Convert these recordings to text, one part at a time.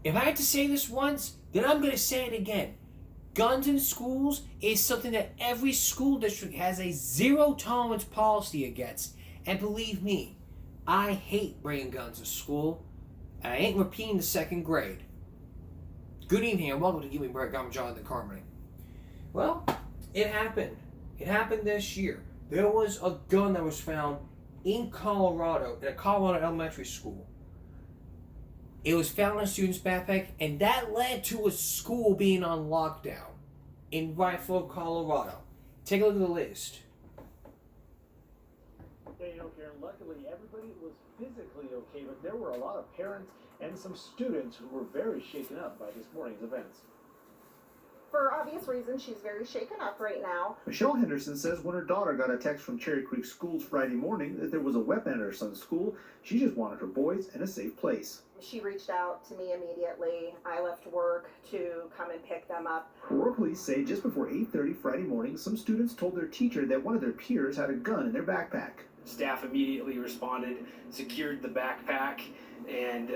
If I had to say this once, then I'm going to say it again. Guns in schools is something that every school district has a zero tolerance policy against. And believe me, I hate bringing guns to school, and I ain't repeating the second grade. Good evening and welcome to Give Me Break. I'm Jonathan Carmody. Well, it happened. It happened this year. There was a gun that was found in Colorado, in a Colorado elementary school. It was found in a student's backpack, and that led to a school being on lockdown in Wrightfield, Colorado. Take a look at the list. Yeah, Karen, luckily everybody was physically okay, but there were a lot of parents and some students who were very shaken up by this morning's events. For obvious reasons, she's very shaken up right now. Michelle Henderson says when her daughter got a text from Cherry Creek Schools Friday morning that there was a weapon at her son's school, she just wanted her boys in a safe place. She reached out to me immediately. I left work to come and pick them up. Aurora police say just before 8:30 Friday morning, some students told their teacher that one of their peers had a gun in their backpack. Staff immediately responded, secured the backpack, and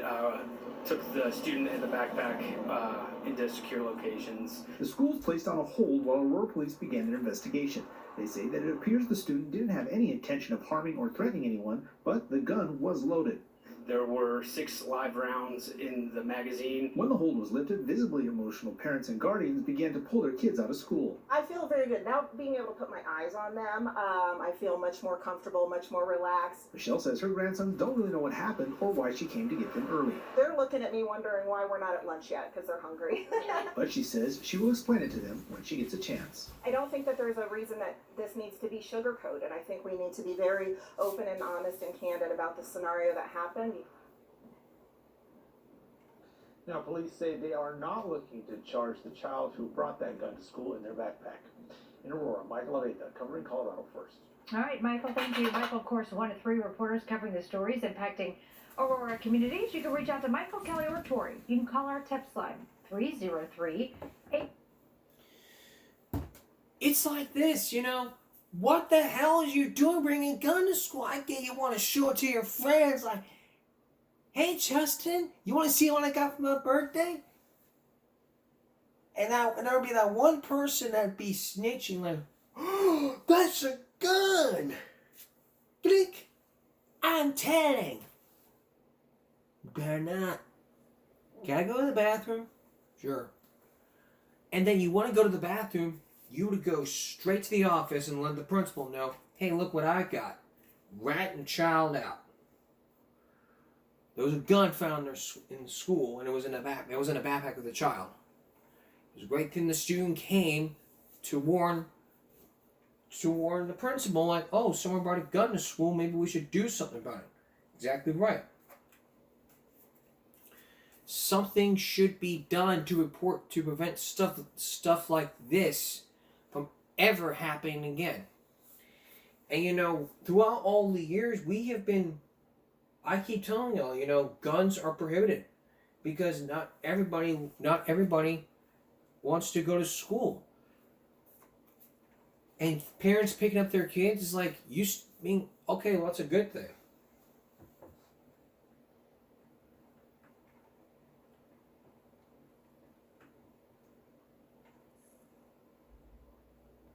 took the student and the backpack into secure locations. The school was placed on a hold while Aurora police began their investigation. They say that it appears the student didn't have any intention of harming or threatening anyone, but the gun was loaded. There were 6 live rounds in the magazine. When the hold was lifted, visibly emotional parents and guardians began to pull their kids out of school. I feel very good. Now being able to put my eyes on them, I feel much more comfortable, much more relaxed. Michelle says her grandsons don't really know what happened or why she came to get them early. They're looking at me wondering why we're not at lunch yet because they're hungry. But she says she will explain it to them when she gets a chance. I don't think that there's a reason that this needs to be sugarcoated. I think we need to be very open and honest and candid about the scenario that happened. Now, police say they are not looking to charge the child who brought that gun to school in their backpack. In Aurora, Michael Aveda, covering Colorado First. All right, Michael, thank you. Michael, of course, one of 3 reporters covering the stories impacting Aurora communities. You can reach out to Michael, Kelly, or Tori. You can call our text line, 303-8. It's like this, What the hell is you doing bringing a gun to school? I get you want to show it to your friends, like, hey, Justin, you want to see what I got for my birthday? And there would be that one person that'd be snitching, like, oh, that's a gun. Click. I'm telling. Better not. Gotta go to the bathroom? Sure. And then you want to go to the bathroom, you would go straight to the office and let the principal know, hey, look what I got. Rat and child out. There was a gun found in school, and it was in a backpack of the child. It was a great thing the student came to warn the principal, like, oh, someone brought a gun to school, maybe we should do something about it. Exactly right. Something should be done to prevent stuff like this from ever happening again. And throughout all the years, I keep telling y'all, guns are prohibited because not everybody wants to go to school. And parents picking up their kids is like, okay, well, that's a good thing.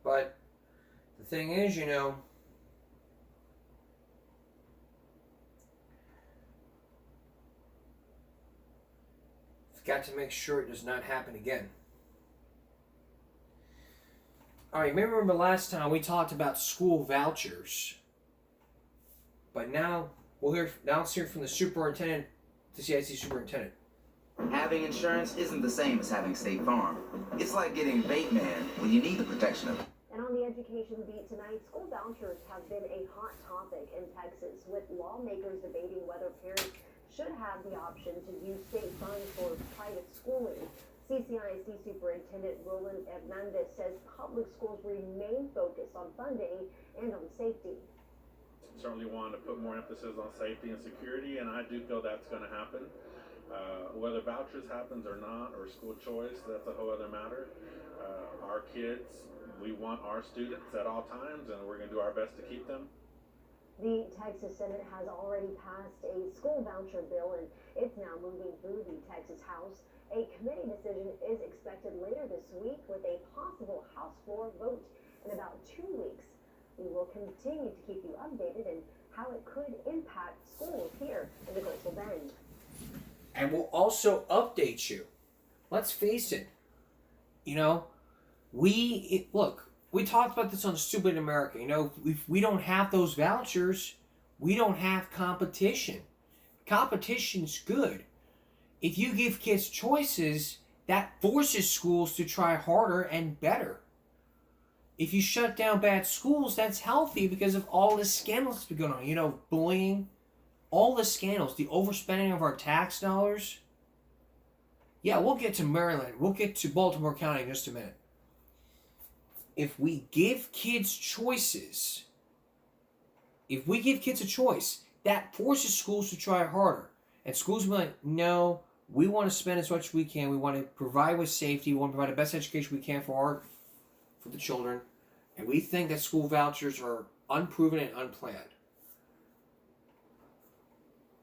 But the thing is, we've got to make sure it does not happen again. Alright, remember last time we talked about school vouchers. But now let's hear from the superintendent, the CIC superintendent. Having insurance isn't the same as having State Farm. It's like getting Bateman when you need the protection of it. And on the education beat tonight, school vouchers have been a hot topic in Texas, with lawmakers debating whether parents should have the option to use state funds for private schooling. CCIC Superintendent Roland Hernandez says public schools remain focused on funding and on safety. Certainly want to put more emphasis on safety and security, and I do feel that's going to happen. Whether vouchers happens or not, or school choice, that's a whole other matter. Our kids, we want our students at all times, and we're going to do our best to keep them. The Texas Senate has already passed a school voucher bill, and it's now moving through the Texas House. A committee decision is expected later this week with a possible House floor vote in about 2 weeks. We will continue to keep you updated on how it could impact schools here in the Coastal Bend. And we'll also update you. Let's face it. You know, we talked about this on Stupid America. You know, if we don't have those vouchers, we don't have competition. Competition's good. If you give kids choices, that forces schools to try harder and better. If you shut down bad schools, that's healthy because of all the scandals that's been going on. You know, bullying, all the scandals, the overspending of our tax dollars. Yeah, we'll get to Maryland. We'll get to Baltimore County in just a minute. If we give kids choices, if we give kids a choice, that forces schools to try harder. And schools will be like, no, we want to spend as much as we can. We want to provide with safety. We want to provide the best education we can for the children. And we think that school vouchers are unproven and unplanned.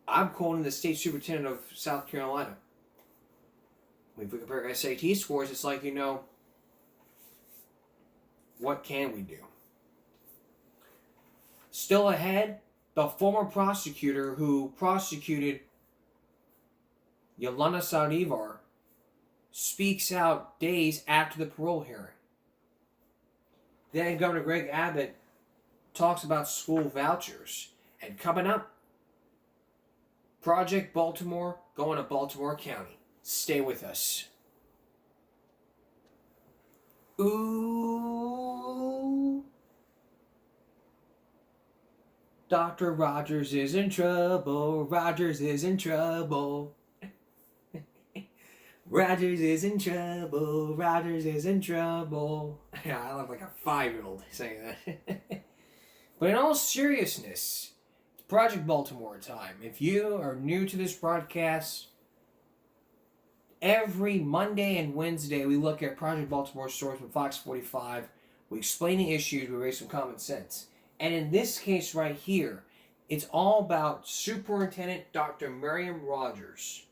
I'm quoting the state superintendent of South Carolina. If we compare SAT scores, it's like, you know, what can we do? Still ahead, the former prosecutor who prosecuted Yolanda Saldivar speaks out days after the parole hearing. Then Governor Greg Abbott talks about school vouchers. And coming up, Project Baltimore going to Baltimore County. Stay with us. Ooh. Dr. Rogers is in trouble. Rogers is in trouble. Rogers is in trouble. Rogers is in trouble. Yeah, I look like a 5-year-old saying that. But in all seriousness, it's Project Baltimore time. If you are new to this broadcast, every Monday and Wednesday we look at Project Baltimore stories from Fox 45. We explain the issues, we raise some common sense. And in this case right here, it's all about Superintendent Dr. Miriam Rogers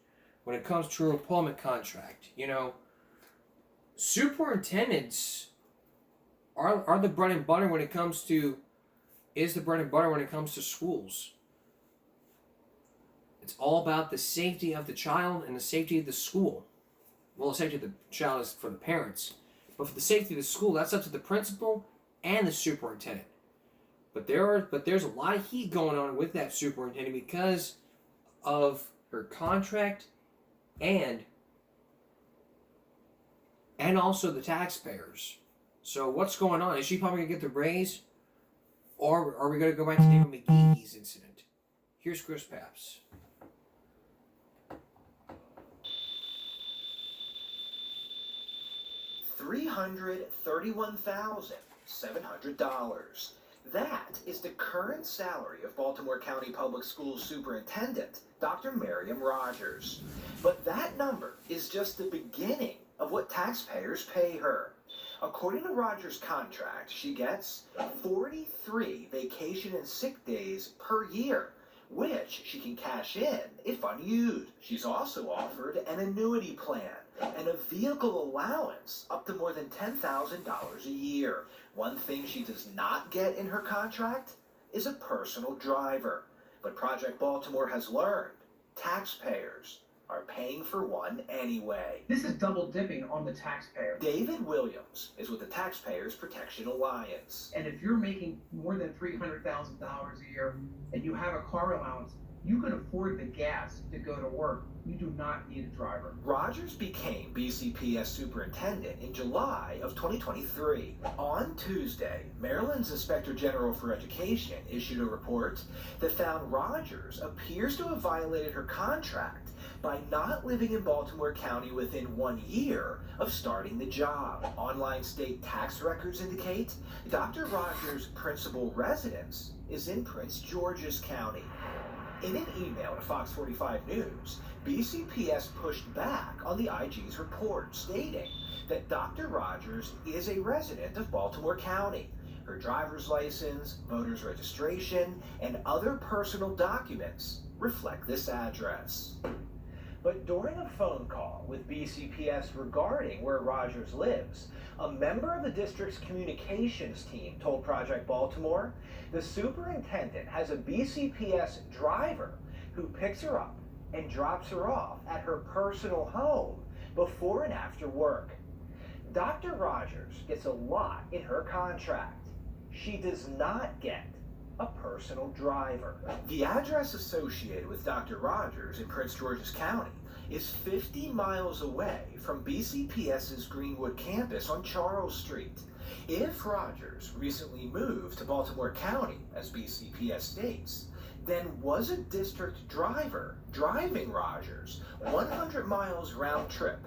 when it comes to her employment contract. You know, superintendents are the bread and butter when it comes to, schools. It's all about the safety of the child and the safety of the school. Well, the safety of the child is for the parents. But for the safety of the school, that's up to the principal and the superintendent. But there's a lot of heat going on with that superintendent because of her contract and also the taxpayers. So what's going on? Is she probably going to get the raise? Or are we going to go back to David McGee's incident? Here's Chris Papps. $331,700. That is the current salary of Baltimore County Public Schools Superintendent, Dr. Miriam Rogers. But that number is just the beginning of what taxpayers pay her. According to Rogers' contract, she gets 43 vacation and sick days per year, which she can cash in if unused. She's also offered an annuity plan and a vehicle allowance up to more than $10,000 a year. One thing she does not get in her contract is a personal driver. But Project Baltimore has learned taxpayers are paying for one anyway. This is double dipping on the taxpayer. David Williams is with the Taxpayers Protection Alliance. And if you're making more than $300,000 a year and you have a car allowance, you can afford the gas to go to work. You do not need a driver. Rogers became BCPS superintendent in July of 2023. On Tuesday, Maryland's Inspector General for Education issued a report that found Rogers appears to have violated her contract by not living in Baltimore County within 1 year of starting the job. Online state tax records indicate Dr. Rogers' principal residence is in Prince George's County. In an email to Fox 45 News, BCPS pushed back on the IG's report, stating that Dr. Rogers is a resident of Baltimore County. Her driver's license, voter's registration, and other personal documents reflect this address. But during a phone call with BCPS regarding where Rogers lives, a member of the district's communications team told Project Baltimore the superintendent has a BCPS driver who picks her up and drops her off at her personal home before and after work. Dr. Rogers gets a lot in her contract. She does not get a personal driver. The address associated with Dr. Rogers in Prince George's County is 50 miles away from BCPS's Greenwood campus on Charles Street. If Rogers recently moved to Baltimore County, as BCPS states, then was a district driver driving Rogers 100 miles round trip,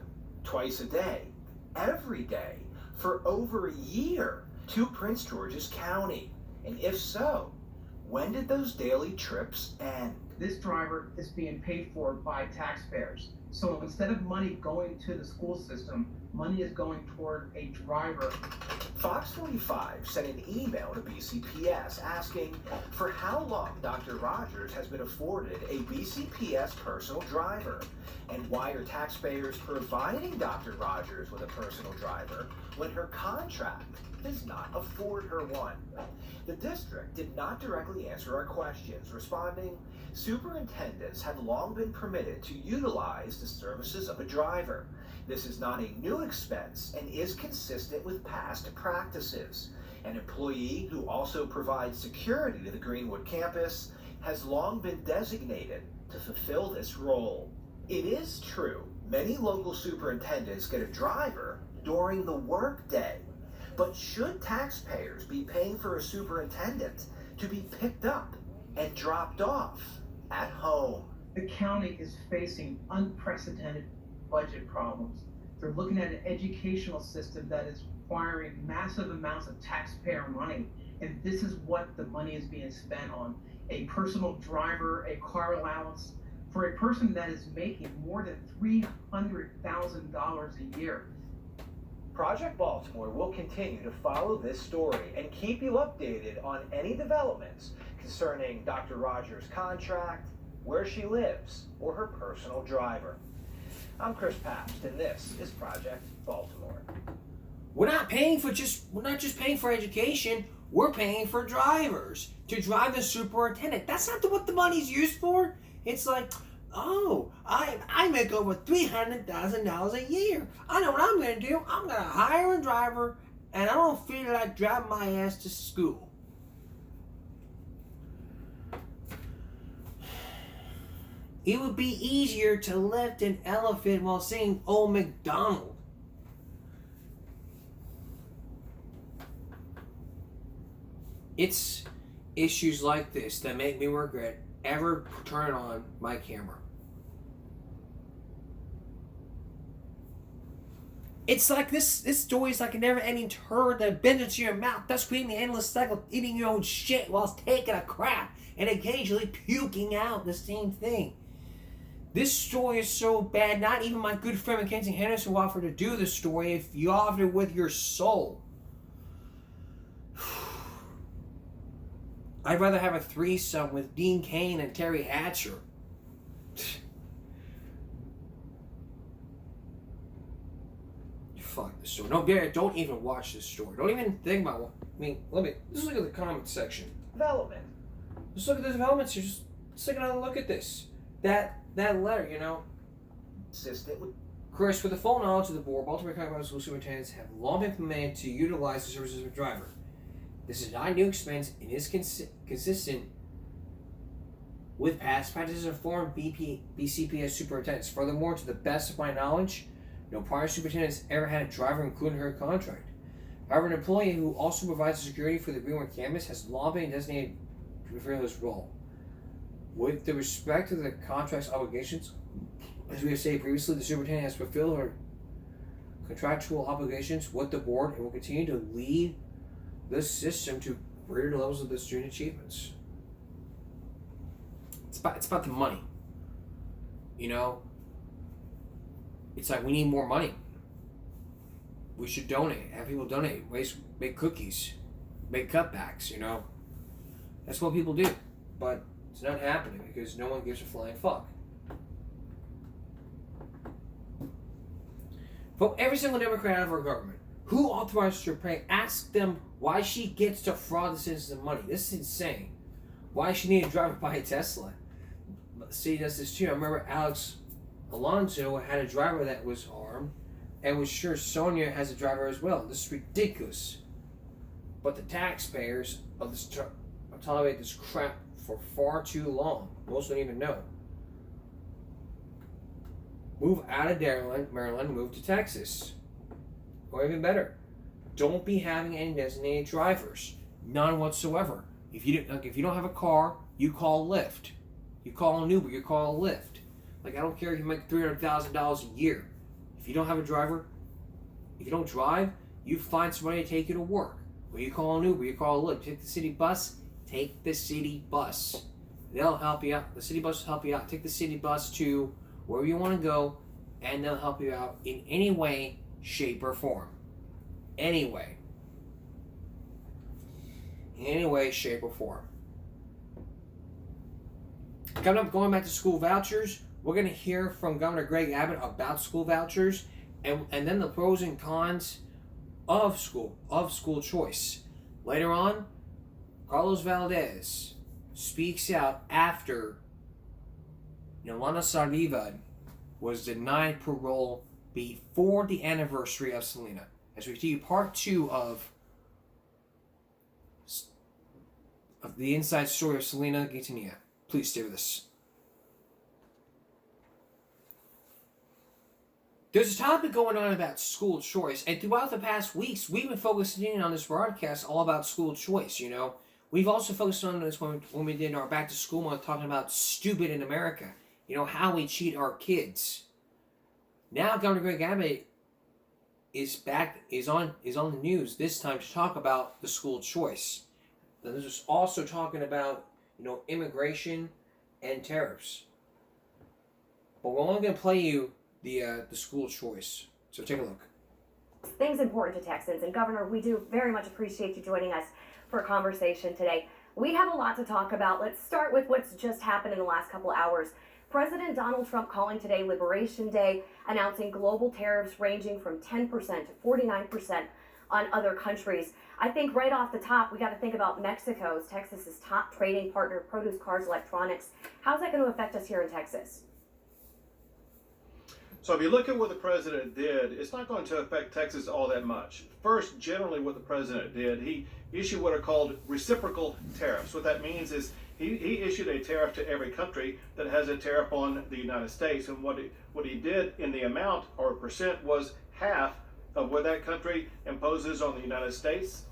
twice a day, every day, for over a year to Prince George's County? And if so, when did those daily trips end? This driver is being paid for by taxpayers. So instead of money going to the school system, money is going toward a driver. Fox 45 sent an email to BCPS asking for how long Dr. Rogers has been afforded a BCPS personal driver, and why are taxpayers providing Dr. Rogers with a personal driver when her contract does not afford her one. The district did not directly answer our questions, responding, superintendents have long been permitted to utilize the services of a driver. This is not a new expense and is consistent with past practices. An employee who also provides security to the Greenwood campus has long been designated to fulfill this role. It is true, many local superintendents get a driver during the workday. But should taxpayers be paying for a superintendent to be picked up and dropped off at home? The county is facing unprecedented budget problems. They're looking at an educational system that is requiring massive amounts of taxpayer money, and this is what the money is being spent on. A personal driver, a car allowance, for a person that is making more than $300,000 a year. Project Baltimore will continue to follow this story and keep you updated on any developments concerning Dr. Rogers' contract, where she lives, or her personal driver. I'm Chris Pabst, and this is Project Baltimore. We're not just paying for education. We're paying for drivers to drive the superintendent. That's not what the money's used for. It's like, oh, I make over $300,000 a year. I know what I'm going to do. I'm going to hire a driver, and I don't feel like driving my ass to school. It would be easier to lift an elephant while singing Old MacDonald. It's issues like this that make me regret ever turning on my camera. It's like this story is like a never-ending turd that bends into your mouth, thus creating the endless cycle of eating your own shit whilst taking a crap and occasionally puking out the same thing. This story is so bad, not even my good friend Mackenzie Henderson will offer to do the story if you offered it with your soul. I'd rather have a threesome with Dean Cain and Terry Hatcher. Fuck this story. No, Garrett, don't even watch this story. Don't even think about it. I mean, let's look at the comments section. Development. Let's look at the developments here. Just take another look at this. That letter, you know. Consistent with Chris, with the full knowledge of the board, Baltimore County Public School superintendents have long been permitted to utilize the services of a driver. This is not a new expense and is consistent with past practices of former BCPS superintendents. Furthermore, to the best of my knowledge, no prior superintendent has ever had a driver included in her contract. However, an employee who also provides security for the Greenwood campus has long been designated to fulfill this role. With the respect to the contract's obligations, as we have stated previously, the superintendent has fulfilled her contractual obligations with the board and will continue to lead the system to greater levels of the student achievements. It's about the money. You know? It's like we need more money. We should donate. Have people donate. Make cookies. Make cutbacks, you know? That's what people do. But it's not happening because no one gives a flying fuck. Vote every single Democrat out of our government. Who authorized her pay? Ask them why she gets to fraud the citizens of money. This is insane. Why she need to drive by a Tesla? See, does this too. I remember Alex Alonso had a driver that was armed, and was sure Sonia has a driver as well. This is ridiculous. But the taxpayers of this tolerate this crap for far too long. Most don't even know. Move out of Maryland, move to Texas. Or even better, don't be having any designated drivers. None whatsoever. If you don't have a car, you call Lyft. You call an Uber, you call a Lyft. Like, I don't care if you make $300,000 a year. If you don't have a driver, if you don't drive, you find somebody to take you to work. Or you call an Uber, you call a Lyft. Take the city bus, take the city bus. They'll help you out. The city bus will help you out. Take the city bus to wherever you want to go, and they'll help you out in any way, shape, or form. Anyway. In any way, shape, or form. Coming up, going back to school vouchers, we're going to hear from Governor Greg Abbott about school vouchers, and then the pros and cons of school choice. Later on, Carlos Valdez speaks out after Yolanda Saldívar was denied parole before the anniversary of Selena. As we continue part 2 of the inside story of Selena Quintanilla. Please stay with us. There's a topic going on about school choice, and throughout the past weeks, we've been focusing in on this broadcast all about school choice, We've also focused on this when we did our Back to School month, talking about stupid in America, how we cheat our kids. Now Governor Greg Abbott is on the news this time to talk about the school choice. Then there's also talking about, immigration and tariffs. But we're only going to play you the school choice. So take a look. Things important to Texans. And Governor, we do very much appreciate you joining us for a conversation today. We have a lot to talk about. Let's start with what's just happened in the last couple hours. President Donald Trump calling today Liberation Day, announcing global tariffs ranging from 10% to 49% on other countries. I think right off the top, we got to think about Mexico as Texas's top trading partner, produce, cars, electronics. How's that going to affect us here in Texas? So if you look at what the president did, it's not going to affect Texas all that much. First, generally what the president did, he issued what are called reciprocal tariffs. What that means is he issued a tariff to every country that has a tariff on the United States. And what he did in the amount or percent was half of what that country imposes on the United States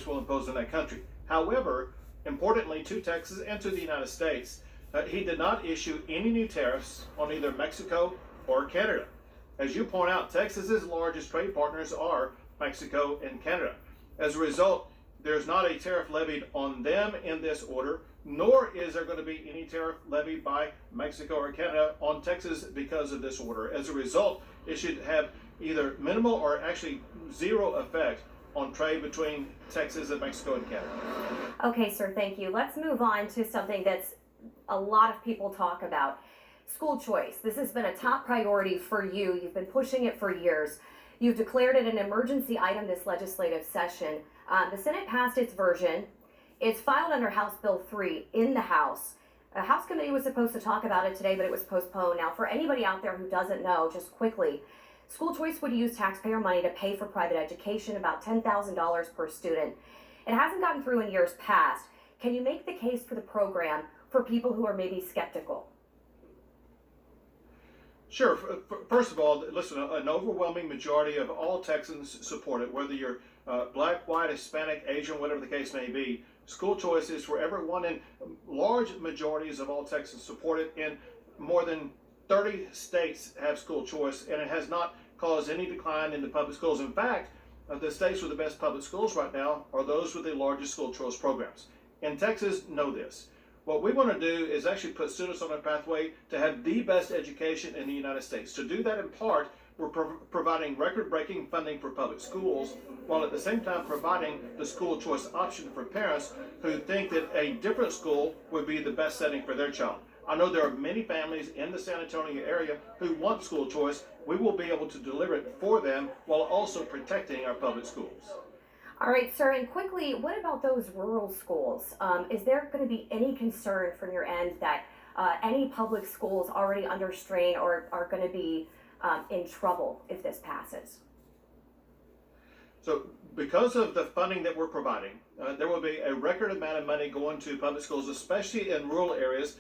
will impose on that country. However, importantly to Texas and to the United States, he did not issue any new tariffs on either Mexico or Canada. As you point out, Texas's largest trade partners are Mexico and Canada. As a result, there's not a tariff levied on them in this order, nor is there going to be any tariff levied by Mexico or Canada on Texas because of this order. As a result, it should have either minimal or actually zero effect on trade between Texas and Mexico and Canada. Okay, sir, thank you. Let's move on to something that's a lot of people talk about. School choice. This has been a top priority for you. You've been pushing it for years. You've declared it an emergency item this legislative session. The Senate passed its version. It's filed under House Bill 3 in the House. A House committee was supposed to talk about it today, but it was postponed. Now, for anybody out there who doesn't know, just quickly, school choice would use taxpayer money to pay for private education, about $10,000 per student. It hasn't gotten through in years past. Can you make the case for the program for people who are maybe skeptical? Sure. First of all, listen, an overwhelming majority of all Texans support it, whether you're black, white, Hispanic, Asian, whatever the case may be. School choice is for everyone, and large majorities of all Texans support it. In more than 30 states have school choice, and it has not caused any decline in the public schools. In fact, the states with the best public schools right now are those with the largest school choice programs. And Texas know this. What we want to do is actually put students on a pathway to have the best education in the United States. To do that, in part, we're providing record-breaking funding for public schools, while at the same time providing the school choice option for parents who think that a different school would be the best setting for their child. I know there are many families in the San Antonio area who want school choice. We will be able to deliver it for them while also protecting our public schools. All right, sir, and quickly, what about those rural schools? Is there going to be any concern from your end that any public schools already under strain or are going to be in trouble if this passes? So because of the funding that we're providing, there will be a record amount of money going to public schools, especially in rural areas,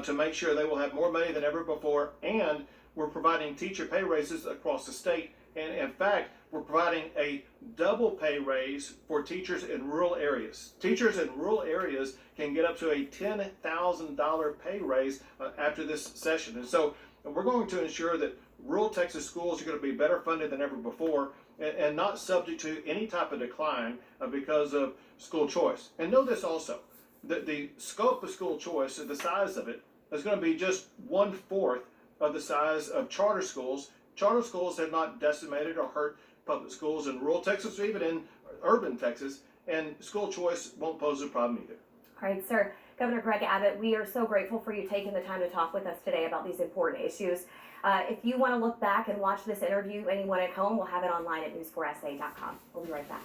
to make sure they will have more money than ever before. And we're providing teacher pay raises across the state. And in fact, we're providing a double pay raise for teachers in rural areas. Teachers in rural areas can get up to a $10,000 pay raise after this session. And so we're going to ensure that rural Texas schools are going to be better funded than ever before and not subject to any type of decline because of school choice. And know this also, that the scope of school choice, the size of it, is going to be just 1/4 of the size of charter schools. Charter schools have not decimated or hurt public schools in rural Texas or even in urban Texas, and school choice won't pose a problem either. All right, sir. Governor Greg Abbott, we are so grateful for you taking the time to talk with us today about these important issues. If you want to look back and watch this interview, anyone at home, we'll have it online at news4sa.com. We'll be right back.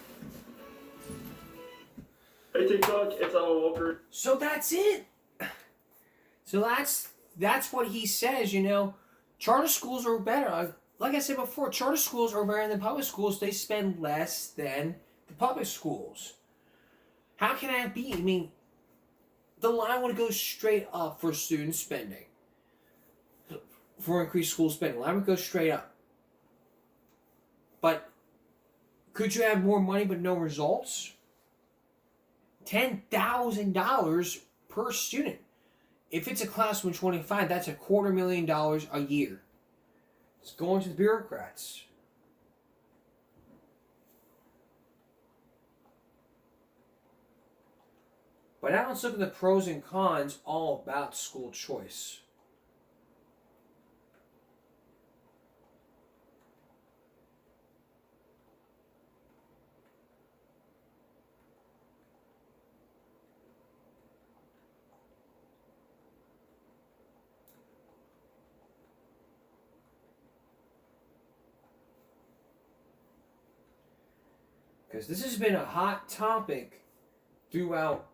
Hey TikTok, it's Alan Walker. So that's it. So that's what he says, you know. Charter schools are better. Like I said before, charter schools are better than public schools. They spend less than the public schools. How can that be? I mean, the line would go straight up for student spending. For increased school spending. The line would go straight up. But could you have more money but no results? $10,000 per student. If it's a class of 25, that's $250,000 a year. It's going to the bureaucrats. But now let's look at the pros and cons all about school choice. Because this has been a hot topic throughout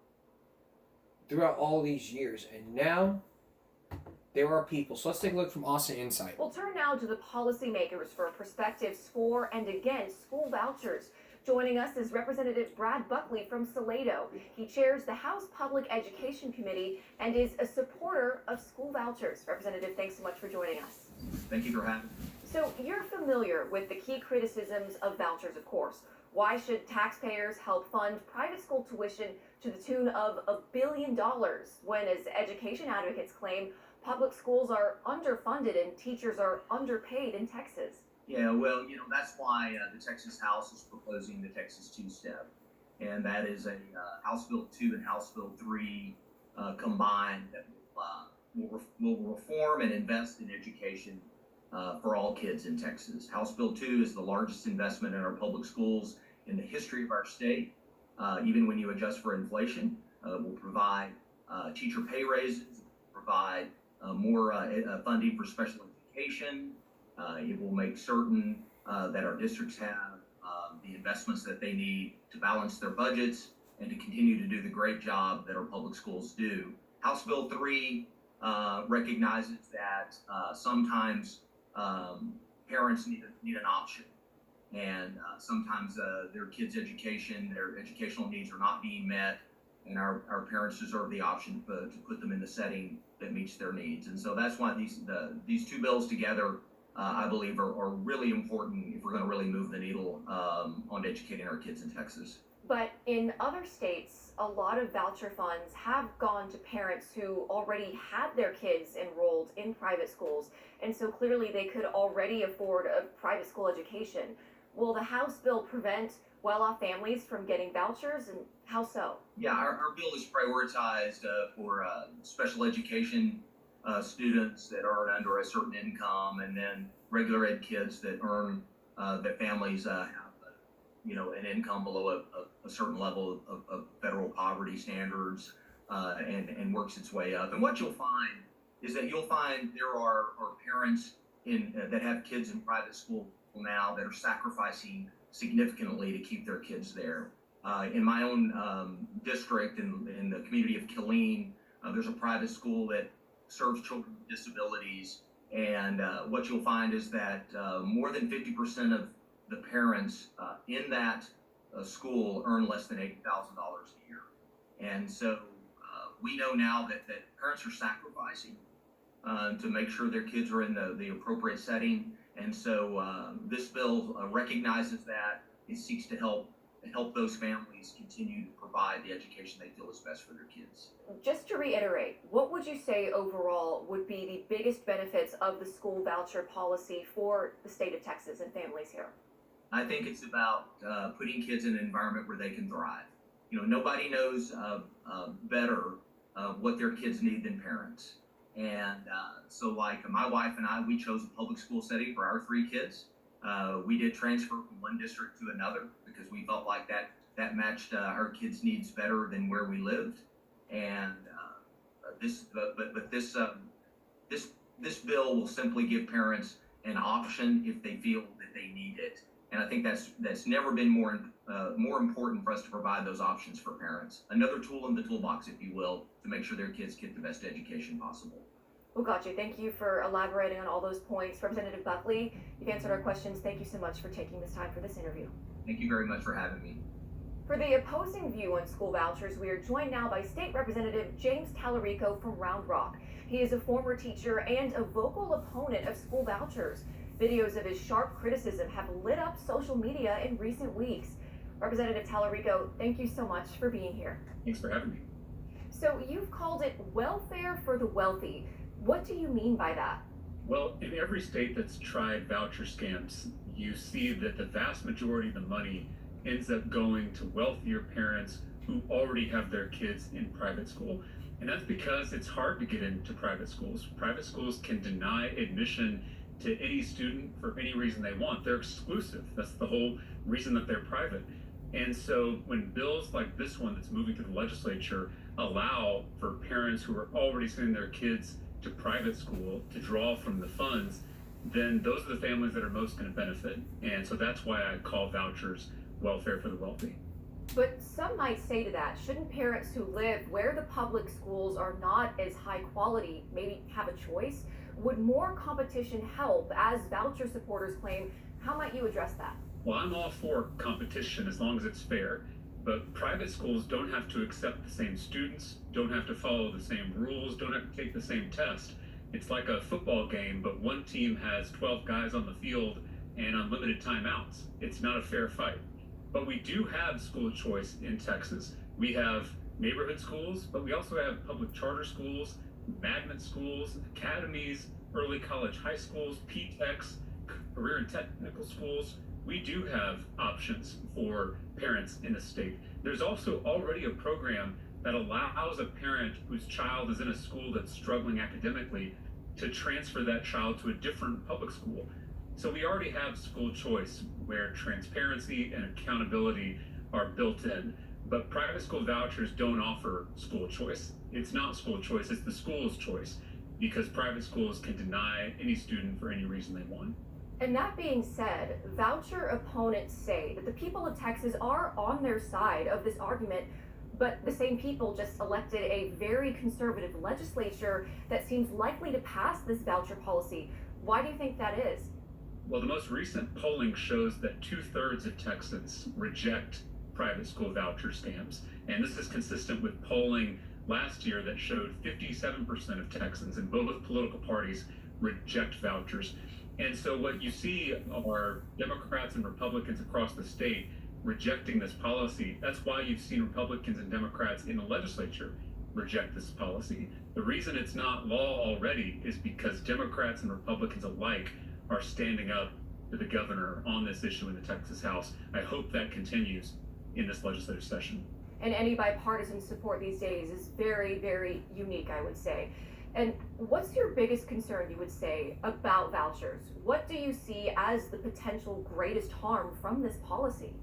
all these years, and now there are people. So let's take a look from Austin Insight. We'll turn now to the policymakers for perspectives for and against school vouchers. Joining us is Representative Brad Buckley from Salado. He chairs the House Public Education Committee and is a supporter of school vouchers. Representative, thanks so much for joining us. Thank you for having me. So you're familiar with the key criticisms of vouchers, of course. Why should taxpayers help fund private school tuition to the tune of $1 billion when, as education advocates claim, public schools are underfunded and teachers are underpaid in Texas? Yeah, well, that's why the Texas House is proposing the Texas Two-Step. And that is a House Bill 2 and House Bill 3 combined that will reform and invest in education for all kids in Texas. House Bill 2 is the largest investment in our public schools in the history of our state. Even when you adjust for inflation, will provide teacher pay raises, provide more funding for special education. It will make certain that our districts have the investments that they need to balance their budgets and to continue to do the great job that our public schools do. House Bill 3 recognizes that sometimes parents need an option, and sometimes their kids' education, their educational needs are not being met, and our parents deserve the option to put them in the setting that meets their needs. And so that's why these two bills together, I believe, are really important if we're going to really move the needle on educating our kids in Texas. But in other states, a lot of voucher funds have gone to parents who already had their kids enrolled in private schools, and so clearly they could already afford a private school education. Will the House bill prevent well-off families from getting vouchers, and how so? Yeah, our bill is prioritized for special education students that earn under a certain income, and then regular ed kids that earn, that families have an income below a certain level of federal poverty standards, and works its way up. And what you'll find is that you'll find there are parents that have kids in private school now that are sacrificing significantly to keep their kids there. In my own district, in the community of Killeen, there's a private school that serves children with disabilities, and what you'll find is that more than 50% of the parents in that school earn less than $80,000 a year. And so we know now that parents are sacrificing to make sure their kids are in the appropriate setting. And so this bill recognizes that. It seeks to help those families continue to provide the education they feel is best for their kids. Just to reiterate, what would you say overall would be the biggest benefits of the school voucher policy for the state of Texas and families here? I think it's about putting kids in an environment where they can thrive. You know, nobody knows better what their kids need than parents. And so like my wife and I, we chose a public school setting for our 3 kids. We did transfer from one district to another because we felt like that matched our kids' needs better than where we lived. And this bill will simply give parents an option if they feel that they need it. And I think that's never been more important for us to provide those options for parents. Another tool in the toolbox, if you will, to make sure their kids get the best education possible. Well, got you. Thank you for elaborating on all those points. Representative Buckley, you've answered our questions. Thank you so much for taking this time for this interview. Thank you very much for having me. For the opposing view on school vouchers, we are joined now by State Representative James Tallarico from Round Rock. He is a former teacher and a vocal opponent of school vouchers. Videos of his sharp criticism have lit up social media in recent weeks. Representative Tallarico, thank you so much for being here. Thanks for having me. So you've called it welfare for the wealthy. What do you mean by that? Well, in every state that's tried voucher scams, you see that the vast majority of the money ends up going to wealthier parents who already have their kids in private school. And that's because it's hard to get into private schools. Private schools can deny admission to any student for any reason they want. They're exclusive. That's the whole reason that they're private. And so when bills like this one that's moving through the legislature allow for parents who are already sending their kids to private school to draw from the funds, then those are the families that are most going to benefit. And so that's why I call vouchers welfare for the wealthy. But some might say to that, shouldn't parents who live where the public schools are not as high quality maybe have a choice? Would more competition help, as voucher supporters claim? How might you address that? Well, I'm all for competition as long as it's fair. But private schools don't have to accept the same students, don't have to follow the same rules, don't have to take the same test. It's like a football game, but one team has 12 guys on the field and unlimited timeouts. It's not a fair fight. But we do have school choice in Texas. We have neighborhood schools, but we also have public charter schools, magnet schools, academies, early college high schools, P-TECs, career and technical schools. We do have options for parents in the state. There's also already a program that allows a parent whose child is in a school that's struggling academically to transfer that child to a different public school. So we already have school choice where transparency and accountability are built in. But private school vouchers don't offer school choice. It's not school choice, it's the school's choice, because private schools can deny any student for any reason they want. And that being said, voucher opponents say that the people of Texas are on their side of this argument, but the same people just elected a very conservative legislature that seems likely to pass this voucher policy. Why do you think that is? Well, the most recent polling shows that 2/3 of Texans reject private school voucher scams. And this is consistent with polling last year that showed 57% of Texans in both political parties reject vouchers. And so what you see are Democrats and Republicans across the state rejecting this policy. That's why you've seen Republicans and Democrats in the legislature reject this policy. The reason it's not law already is because Democrats and Republicans alike are standing up to the governor on this issue in the Texas House. I hope that continues in this legislative session. And any bipartisan support these days is very, very unique, I would say. And what's your biggest concern, you would say, about vouchers? What do you see as the potential greatest harm from this policy?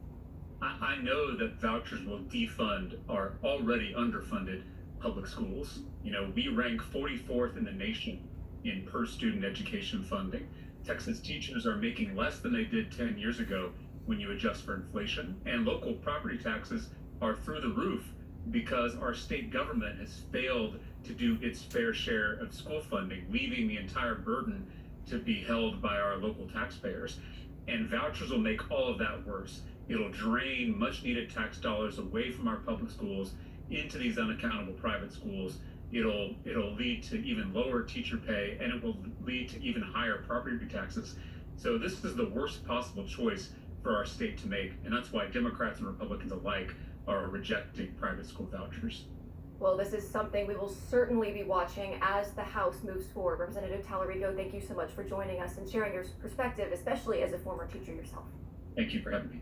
I know that vouchers will defund our already underfunded public schools. You know, we rank 44th in the nation in per student education funding. Texas teachers are making less than they did 10 years ago when you adjust for inflation, and local property taxes are through the roof because our state government has failed to do its fair share of school funding, leaving the entire burden to be held by our local taxpayers. And vouchers will make all of that worse. It'll drain much needed tax dollars away from our public schools into these unaccountable private schools. It'll lead to even lower teacher pay, and it will lead to even higher property taxes. So this is the worst possible choice for our state to make, and that's why Democrats and Republicans alike are rejecting private school vouchers. Well, this is something we will certainly be watching as the House moves forward. Representative Talarico, thank you so much for joining us and sharing your perspective, especially as a former teacher yourself. Thank you for having me.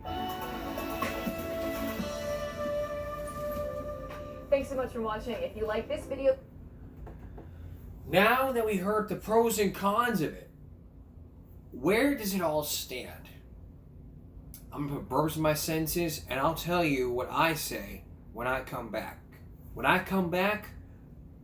Thanks so much for watching. If you like this video... Now that we heard the pros and cons of it, where does it all stand? I'm going to put verbs in my sentences, and I'll tell you what I say when I come back. When I come back,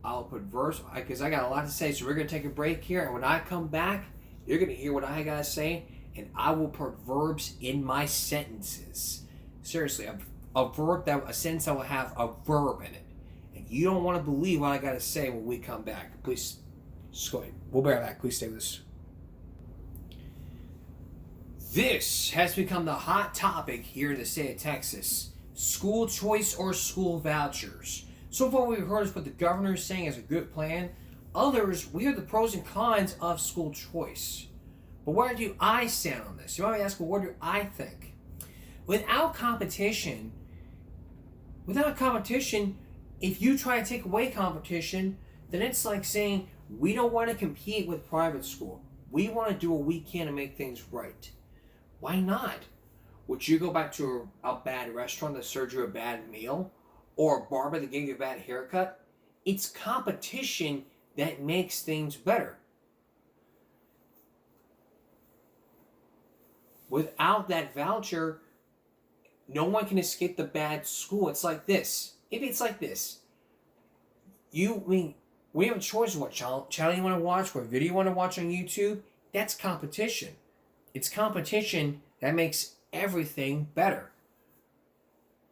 I'll put verbs, because I got a lot to say, so we're going to take a break here, and when I come back, you're going to hear what I got to say, and I will put verbs in my sentences. Seriously, a sentence that will have a verb in it. And you don't want to believe what I got to say when we come back. Please, just go ahead. We'll be right back. Please stay with us. This has become the hot topic here in the state of Texas. School choice or school vouchers. So far we've heard is what the governor is saying is a good plan. Others, we hear the pros and cons of school choice. But where do I stand on this? You might be asking, what do I think? Without competition, if you try to take away competition, then it's like saying, we don't want to compete with private school. We want to do what we can to make things right. Why not? Would you go back to a bad restaurant that served you a bad meal? Or a barber that gave you a bad haircut? It's competition that makes things better. Without that voucher, no one can escape the bad school. It's like this. If it's like this, we have a choice of what channel you want to watch, what video you want to watch on YouTube. That's competition. It's competition that makes everything better.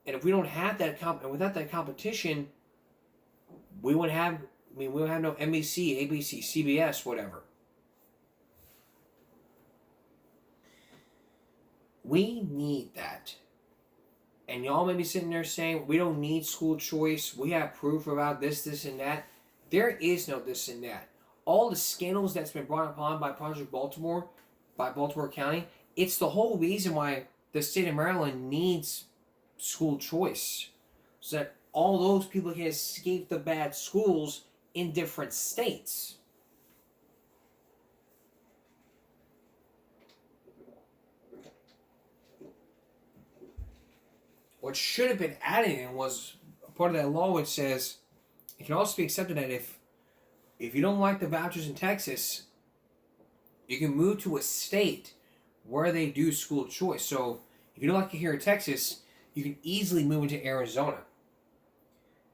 And if we don't have that without that competition, we wouldn't have we don't have no NBC, ABC, CBS, whatever. We need that. And y'all may be sitting there saying, we don't need school choice. We have proof about this, and that. There is no this and that. All the scandals that's been brought upon by Project Baltimore, by Baltimore County, it's the whole reason why the state of Maryland needs school choice. So that all those people can escape the bad schools in different states. What should have been added in was a part of that law which says it can also be accepted that if you don't like the vouchers in Texas, you can move to a state where they do school choice. So if you don't like it here in Texas, you can easily move into Arizona.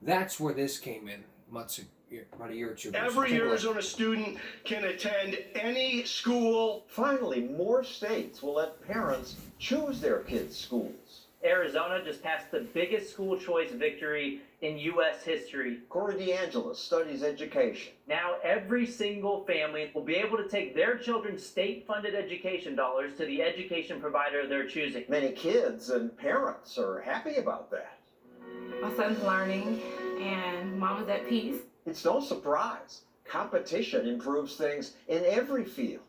That's where this came in about a year or two ago. Every Arizona student can attend any school. Finally, more states will let parents choose their kids' schools. Arizona just passed the biggest school choice victory in U.S. history. Corey DeAngelis studies education. Now every single family will be able to take their children's state-funded education dollars to the education provider they're choosing. Many kids and parents are happy about that. My son's learning and mom is at peace. It's no surprise. Competition improves things in every field.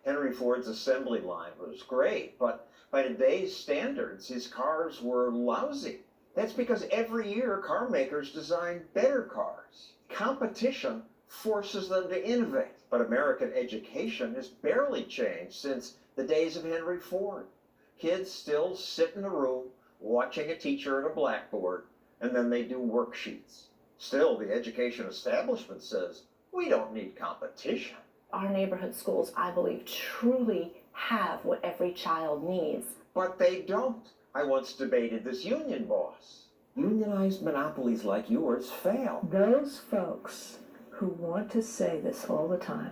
Henry Ford's assembly line was great, but by today's standards, his cars were lousy. That's because every year car makers design better cars. Competition forces them to innovate. But American education has barely changed since the days of Henry Ford. Kids still sit in a room watching a teacher at a blackboard, and then they do worksheets. Still, the education establishment says, we don't need competition. Our neighborhood schools, I believe, truly have what every child needs. But they don't. I once debated this union boss. Unionized monopolies like yours fail. Those folks who want to say this all the time,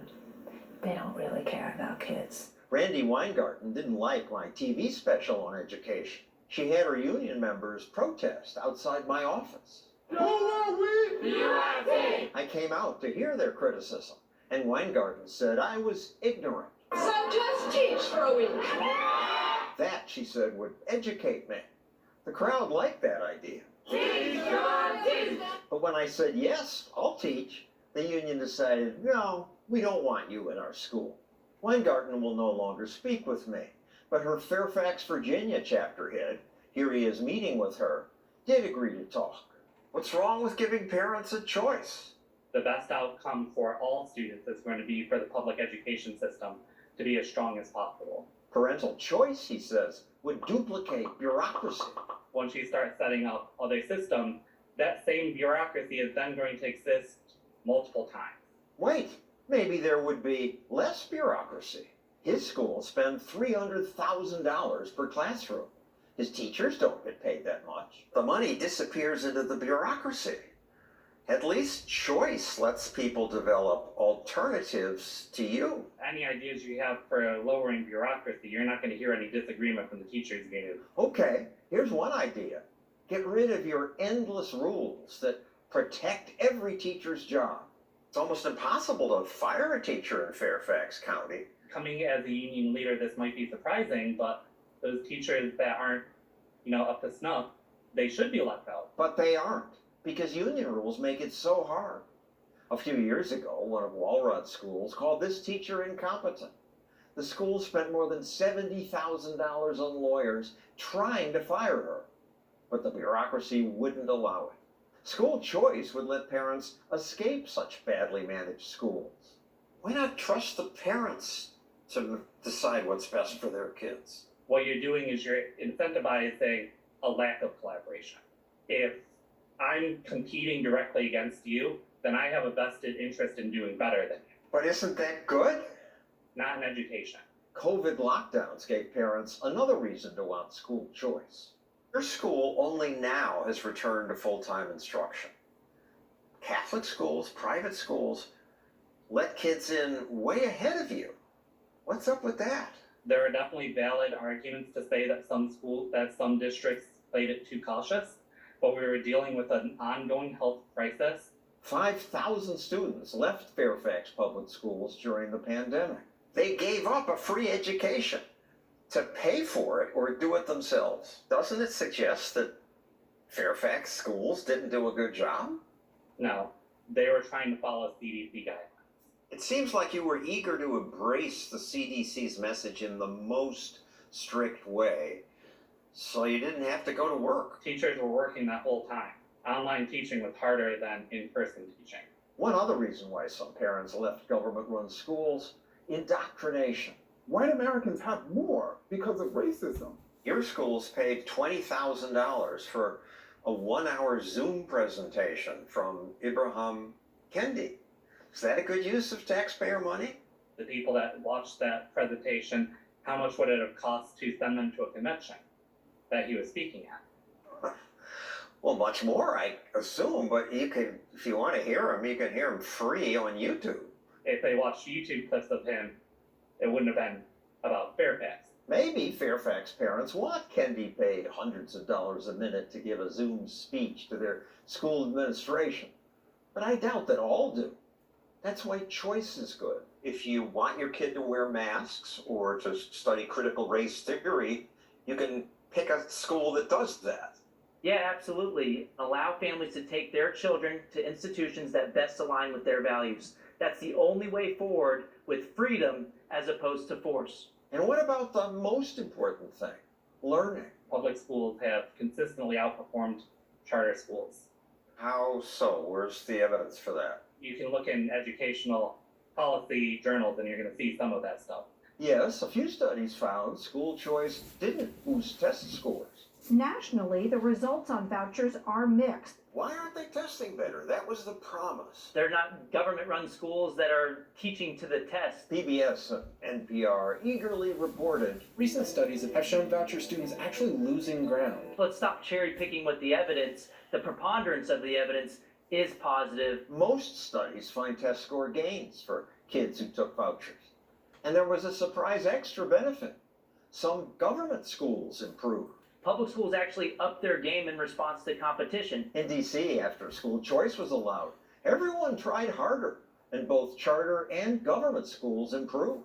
they don't really care about kids. Randy Weingarten didn't like my TV special on education. She had her union members protest outside my office. I came out to hear their criticism, and Weingarten said I was ignorant. So just teach for a week. That, she said, would educate me. The crowd liked that idea. But when I said, yes, I'll teach, the union decided, no, we don't want you in our school. Weingarten will no longer speak with me, but her Fairfax, Virginia chapter head, here he is meeting with her, did agree to talk. What's wrong with giving parents a choice? The best outcome for all students is going to be for the public education system to be as strong as possible. Parental choice, he says, would duplicate bureaucracy. Once you start setting up other systems, that same bureaucracy is then going to exist multiple times. Wait, maybe there would be less bureaucracy. His school spends $300,000 per classroom. His teachers don't get paid that much. The money disappears into the bureaucracy. At least choice lets people develop alternatives to you. Any ideas you have for lowering bureaucracy, you're not going to hear any disagreement from the teachers union. Okay, here's one idea. Get rid of your endless rules that protect every teacher's job. It's almost impossible to fire a teacher in Fairfax County. Coming as a union leader, this might be surprising, but those teachers that aren't, up to snuff, they should be let go. But they aren't, because union rules make it so hard. A few years ago, one of Walrod's schools called this teacher incompetent. The school spent more than $70,000 on lawyers trying to fire her, but the bureaucracy wouldn't allow it. School choice would let parents escape such badly managed schools. Why not trust the parents to decide what's best for their kids? What you're doing is you're incentivizing a lack of collaboration. If I'm competing directly against you, then I have a vested interest in doing better than you. But isn't that good? Not in education. COVID lockdowns gave parents another reason to want school choice. Your school only now has returned to full-time instruction. Catholic schools, private schools, let kids in way ahead of you. What's up with that? There are definitely valid arguments to say that some districts played it too cautious, but we were dealing with an ongoing health crisis. 5,000 students left Fairfax public schools during the pandemic. They gave up a free education to pay for it or do it themselves. Doesn't it suggest that Fairfax schools didn't do a good job? No, they were trying to follow CDC guidelines. It seems like you were eager to embrace the CDC's message in the most strict way, so you didn't have to go to work. Teachers were working that whole time. Online teaching was harder than in-person teaching. One other reason why some parents left government-run schools, indoctrination. White Americans have more because of racism. Your schools paid $20,000 for a 1-hour Zoom presentation from Ibrahim Kendi. Is that a good use of taxpayer money? The people that watched that presentation, how much would it have cost to send them to a convention that he was speaking at? Well, much more, I assume, but you can, if you want to hear him, you can hear him free on YouTube. If they watched YouTube clips of him, it wouldn't have been about Fairfax. Maybe Fairfax parents want Kendi paid hundreds of dollars a minute to give a Zoom speech to their school administration, but I doubt that all do. That's why choice is good. If you want your kid to wear masks or to study critical race theory, you can pick a school that does that. Yeah, absolutely. Allow families to take their children to institutions that best align with their values. That's the only way forward, with freedom as opposed to force. And what about the most important thing? Learning. Public schools have consistently outperformed charter schools. How so? Where's the evidence for that? You can look in educational policy journals and you're going to see some of that stuff. Yes, a few studies found school choice didn't boost test scores. Nationally, the results on vouchers are mixed. Why aren't they testing better? That was the promise. They're not government-run schools that are teaching to the test. PBS and NPR eagerly reported recent studies have shown voucher students actually losing ground. Let's stop cherry-picking with the evidence. The preponderance of the evidence is positive. Most studies find test score gains for kids who took vouchers. And there was a surprise extra benefit. Some government schools improved. Public schools actually upped their game in response to competition. In D.C., after school choice was allowed, everyone tried harder, and both charter and government schools improved.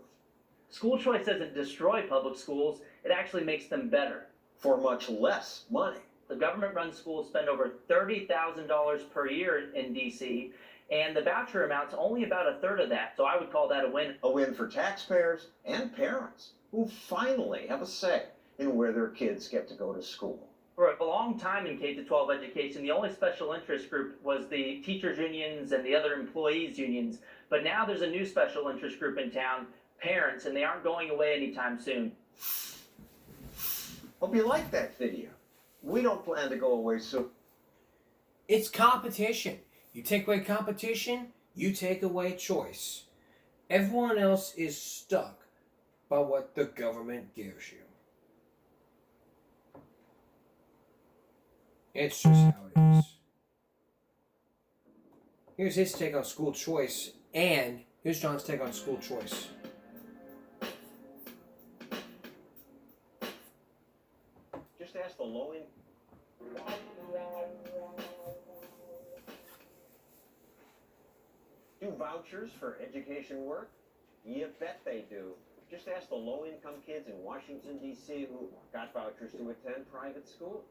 School choice doesn't destroy public schools, it actually makes them better. For much less money. The government-run schools spend over $30,000 per year in D.C., and the voucher amount's only about a third of that, so I would call that a win. A win for taxpayers and parents, who finally have a say in where their kids get to go to school. For a long time in K-12 education, the only special interest group was the teachers' unions and the other employees' unions. But now there's a new special interest group in town, parents, and they aren't going away anytime soon. Hope you like that video. We don't plan to go away soon. It's competition. You take away competition, you take away choice. Everyone else is stuck by what the government gives you. It's just how it is. Here's his take on school choice, and here's John's take on school choice. Just ask the low-income. Do vouchers for education work? You bet they do. Just ask the low-income kids in Washington, D.C. who got vouchers to attend private school.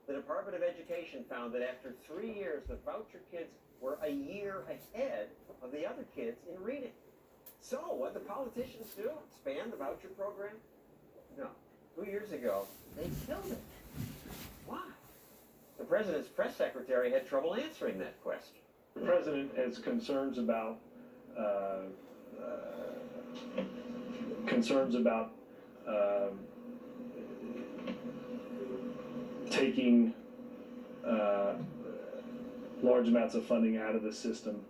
The Department of Education found that after 3 years, the voucher kids were a year ahead of the other kids in reading. So, what the politicians do? Expand the voucher program? No. 2 years ago, they killed it. Why? The president's press secretary had trouble answering that question. The president has concerns about taking large amounts of funding out of the system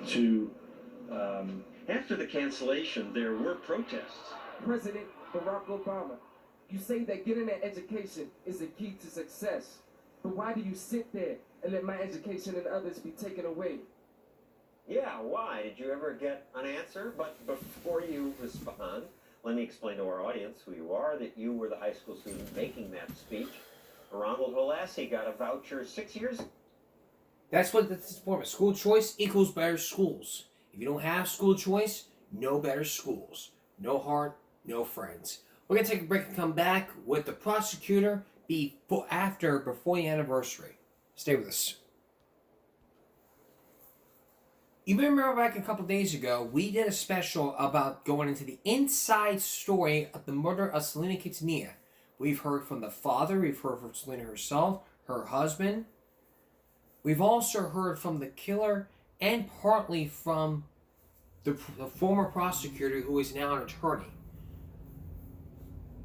to. After the cancellation, there were protests. President Barack Obama, you say that getting an education is the key to success. But why do you sit there and let my education and others be taken away? Yeah, why? Did you ever get an answer? But before you respond, let me explain to our audience who you are, that you were the high school student making that speech. Ronald Holassie got a voucher 6 years ago. That's what this is for. School choice equals better schools. If you don't have school choice, no better schools. No heart, no friends. We're going to take a break and come back with the prosecutor before the anniversary. Stay with us. You may remember back a couple days ago, we did a special about going into the inside story of the murder of Selena Quintanilla. We've heard from the father, we've heard from Selena herself, her husband. We've also heard from the killer and partly from the former prosecutor who is now an attorney.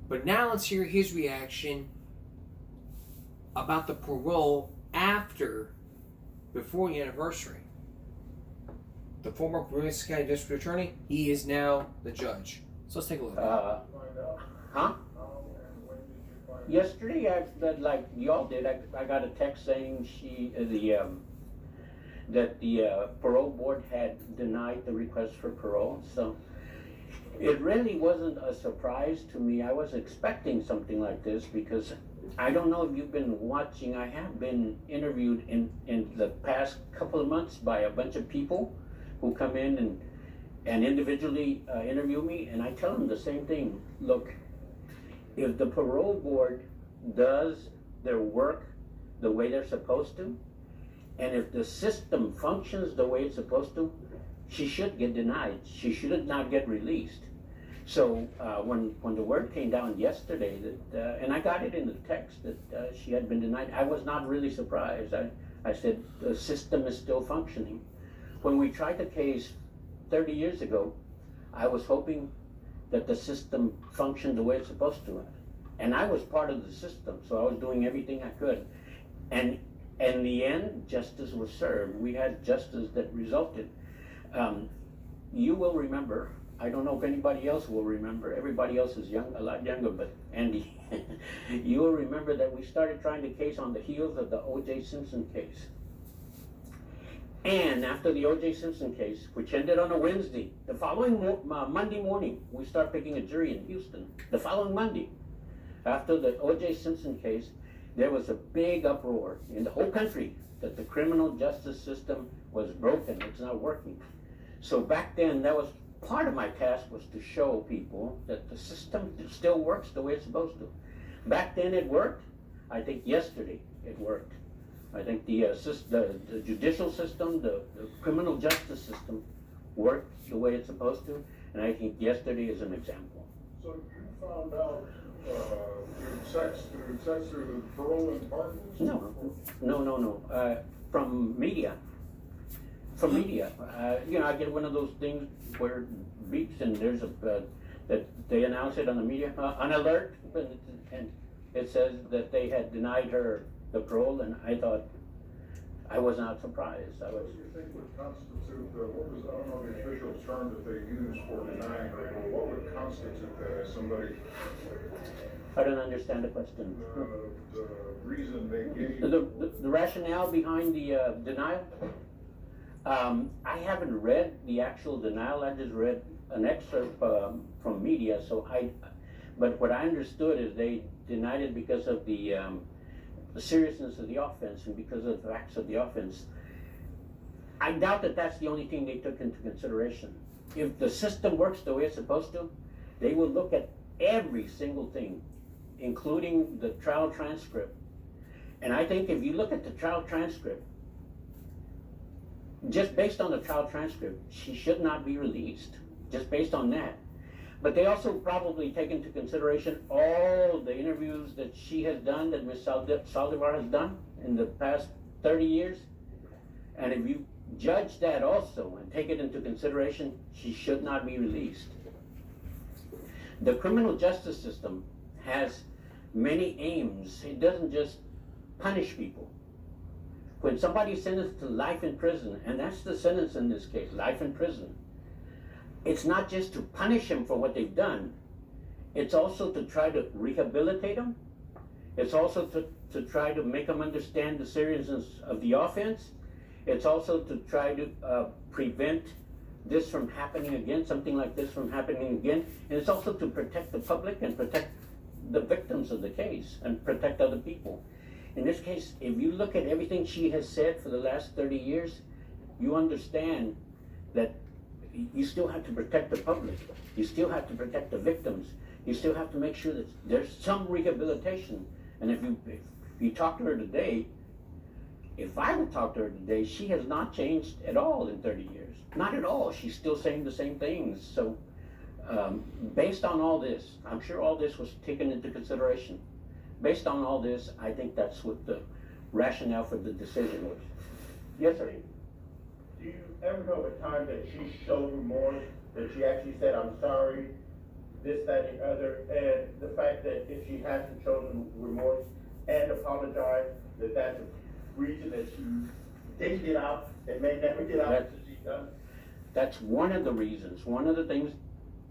But now let's hear his reaction about the parole before the anniversary. The former Buenos Aires County District Attorney, he is now the judge. So let's take a look. Yesterday, like y'all did, I got a text saying that the parole board had denied the request for parole. So it really wasn't a surprise to me. I was expecting something like this because I don't know if you've been watching. I have been interviewed in the past couple of months by a bunch of people who come in and individually interview me, and I tell them the same thing. Look, if the parole board does their work the way they're supposed to, and if the system functions the way it's supposed to, she should get denied. She should not get released. So when the word came down yesterday that, and I got it in the text that she had been denied, I was not really surprised. I said the system is still functioning. When we tried the case 30 years ago, I was hoping that the system functioned the way it's supposed to. And I was part of the system, so I was doing everything I could. And in the end, justice was served. We had justice that resulted. You will remember, I don't know if anybody else will remember, everybody else is young, a lot younger, but Andy, you will remember that we started trying the case on the heels of the O.J. Simpson case. And after the O.J. Simpson case, which ended on a Wednesday, the following Monday morning, we start picking a jury in Houston. The following Monday, after the O.J. Simpson case, there was a big uproar in the whole country that the criminal justice system was broken, it's not working. So back then, that was part of my task, was to show people that the system still works the way it's supposed to. Back then it worked. I think yesterday it worked. I think the judicial system, the criminal justice system worked the way it's supposed to, and I think yesterday is an example. So you found out sex through parole and pardons? No. From media. From media. You know, I get one of those things where it beeps and there's that they announce it on the media, an alert, and it says that they had denied her the parole, and I thought, I was not surprised. What do you think would constitute, what was, I don't know the official term that they use for denying her, but what would constitute that as somebody? I don't understand the question. The reason they gave. The rationale behind the denial? I haven't read the actual denial, I just read an excerpt from media, but what I understood is they denied it because of the seriousness of the offense and because of the facts of the offense. I doubt that that's the only thing they took into consideration. If the system works the way it's supposed to, they will look at every single thing, including the trial transcript. And I think if you look at the trial transcript, just based on the trial transcript, she should not be released, just based on that. But they also probably take into consideration all the interviews that she has done, that Ms. Saldivar has done in the past 30 years. And if you judge that also and take it into consideration, she should not be released. The criminal justice system has many aims. It doesn't just punish people. When somebody is sentenced to life in prison, and that's the sentence in this case, life in prison, it's not just to punish them for what they've done, it's also to try to rehabilitate them. It's also to try to make them understand the seriousness of the offense. It's also to try to prevent this from happening again, something like this from happening again. And it's also to protect the public and protect the victims of the case and protect other people. In this case, if you look at everything she has said for the last 30 years, you understand that you still have to protect the public. You still have to protect the victims. You still have to make sure that there's some rehabilitation. And if you talk to her today, if I would talk to her today, she has not changed at all in 30 years. Not at all. She's still saying the same things. So based on all this, I'm sure all this was taken into consideration. Based on all this, I think that's what the rationale for the decision was. Yes, sir. Do you ever know of a time that she showed remorse, that she actually said, I'm sorry, this, that, and other, and the fact that if she hasn't shown remorse and apologized, that that's a reason that she didn't get out and may never get out after she's done? That's one of the reasons, one of the things.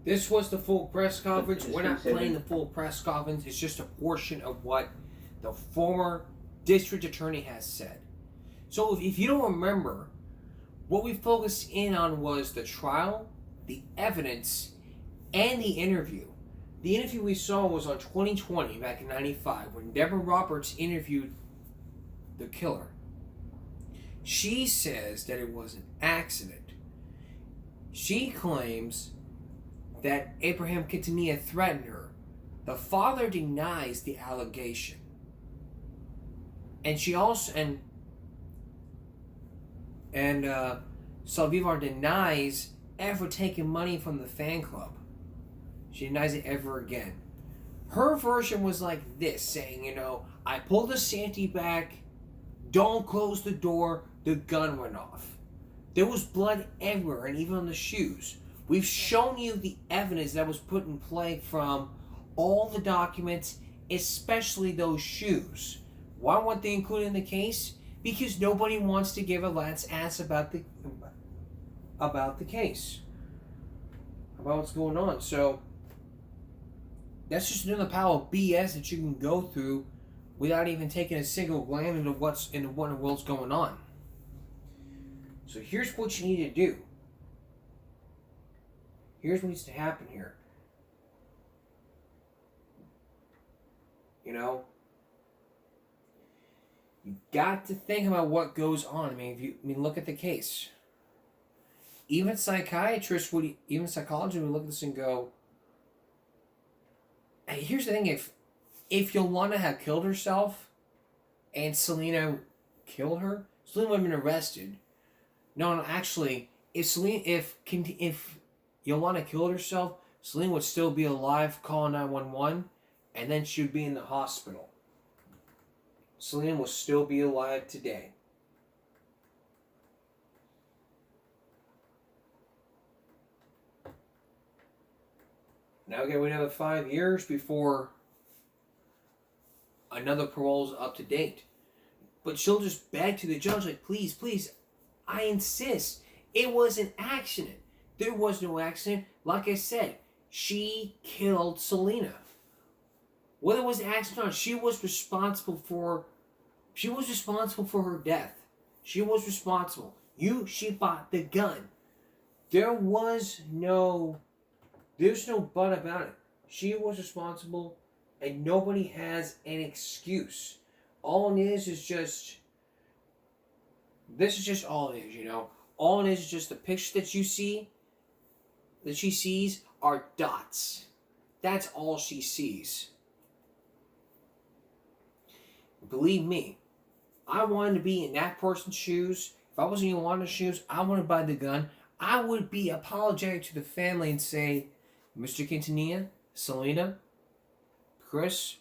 This was the full press conference. We're not playing the full press conference. It's just a portion of what the former district attorney has said. So if you don't remember, what we focused in on was the trial, the evidence, and the interview. The interview we saw was on 2020, back in 95, when Deborah Roberts interviewed the killer. She says that it was an accident. She claims that Abraham Quintanilla threatened her. The father denies the allegation. And she also, and Saldivar denies ever taking money from the fan club. She denies it ever again. Her version was like this, saying, I pulled the Santy back, don't close the door, the gun went off. There was blood everywhere, and even on the shoes. We've shown you the evidence that was put in play from all the documents, especially those shoes. Why weren't they included in the case? Because nobody wants to give a rat's ass about the case, about what's going on. So that's just another pile of BS that you can go through without even taking a single glance into what in the world's going on. So here's what you need to do. Here's what needs to happen here. You know, you got to think about what goes on. I mean, look at the case. Even psychiatrists would, even psychologists would look at this and go, hey, here's the thing, if Yolanda had killed herself and Selena killed her, Selena would have been arrested. No, actually, if Yolanda killed herself, Selena would still be alive, calling 911, and then she would be in the hospital. Selena will still be alive today. Now again, we have 5 years before another parole is up to date. But she'll just beg to the judge, like, please, please, I insist. It was an accident. There was no accident. Like I said, she killed Selena. Whether it was an accident or not, she was responsible for her death. She was responsible. She bought the gun. There's no but about it. She was responsible, and nobody has an excuse. All it is just, this is just all it is, you know. All it is just the picture that you see, that she sees, are dots. That's all she sees. Believe me, I wanted to be in that person's shoes. If I was in Yolanda's shoes, I wanted to buy the gun. I would be apologetic to the family and say, Mr. Quintanilla, Selena, Chris,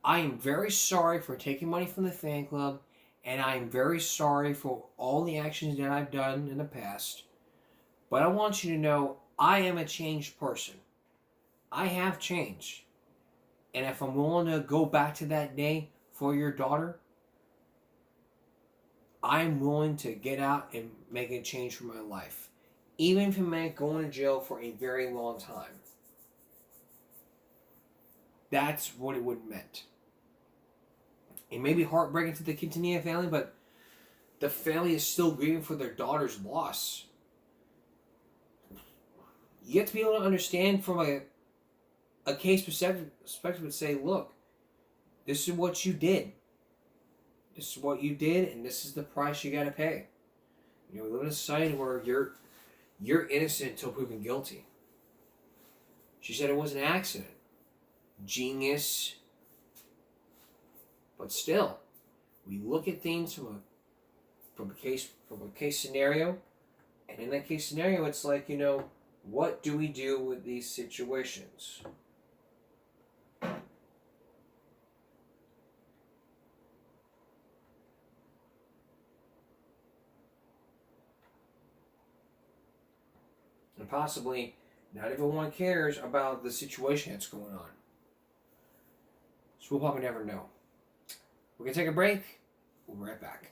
I am very sorry for taking money from the fan club, and I am very sorry for all the actions that I've done in the past. But I want you to know, I am a changed person. I have changed. And if I'm willing to go back to that day for your daughter, I'm willing to get out and make a change for my life. Even if it meant going to jail for a very long time. That's what it would have meant. It may be heartbreaking to the Quintanilla family, but the family is still grieving for their daughter's loss. You have to be able to understand from a case perspective and say, look, this is what you did. This is what you did, and this is the price you got to pay. You know, we live in a society where you're innocent until proven guilty. She said it was an accident. Genius. But still, we look at things from a case scenario, and in that case scenario, it's like, you know, what do we do with these situations? And possibly, not everyone cares about the situation that's going on. So we'll probably never know. We're going to take a break. We'll be right back.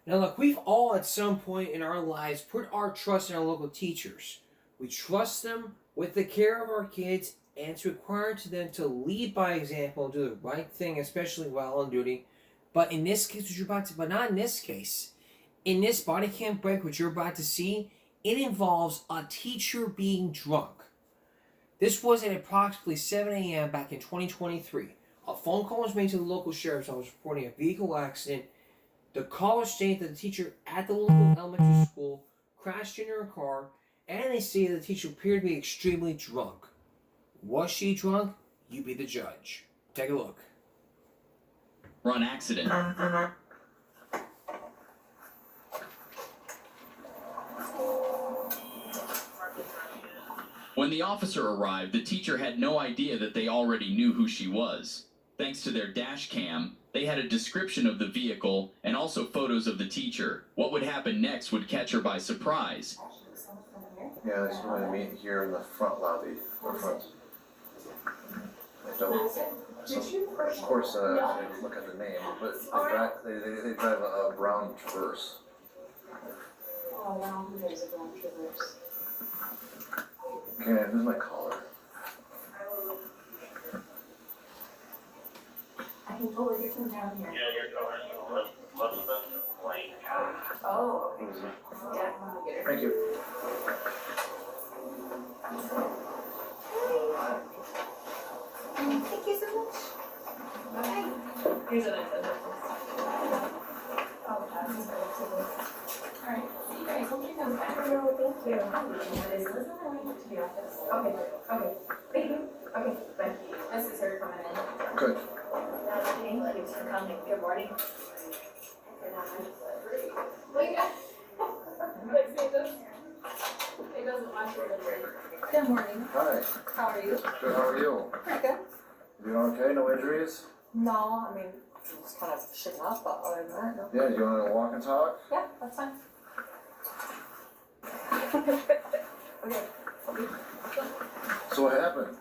Now look, we've all at some point in our lives put our trust in our local teachers. We trust them with the care of our kids, and it's required to them to lead by example and do the right thing, especially while on duty. But in this case, but not in this case. In this body cam break, which you're about to see, it involves a teacher being drunk. This was at approximately 7 a.m. back in 2023. A phone call was made to the local sheriff's office reporting a vehicle accident. The caller stated that the teacher at the local elementary school crashed into her car, and they say the teacher appeared to be extremely drunk. Was she drunk? You be the judge. Take a look. Run accident. When the officer arrived, the teacher had no idea that they already knew who she was. Thanks to their dash cam, They had a description of the vehicle and also photos of the teacher. What would happen next would catch her by surprise. Yeah, they just wanted to meet here in the front lobby, or front. They don't. So, of course, I didn't look at the name, but they drive a brown Traverse. Oh, wow, there's a brown Traverse. Okay, who's my caller? I can totally hear from down here. Yeah, you're going to Elizabeth Lane. Oh, Who is it? yeah, I'm gonna get her. Thank you. Thank you so much. Bye. Here's what I said. Oh, that's alright, see you guys, hope you come back. No, thank you. That is Elizabeth Lane to the office. Okay, okay. Thank you. Okay, bye. This is her coming in. Good. Thank you for coming. Good morning. It doesn't watch your Good morning. Hi. How are you? Good, how are you? Pretty good. You doing okay? No injuries? No, I mean, just kind of shitting up, but other than that, no. Yeah, do you want to walk and talk? Yeah, that's fine. Okay. So what happened?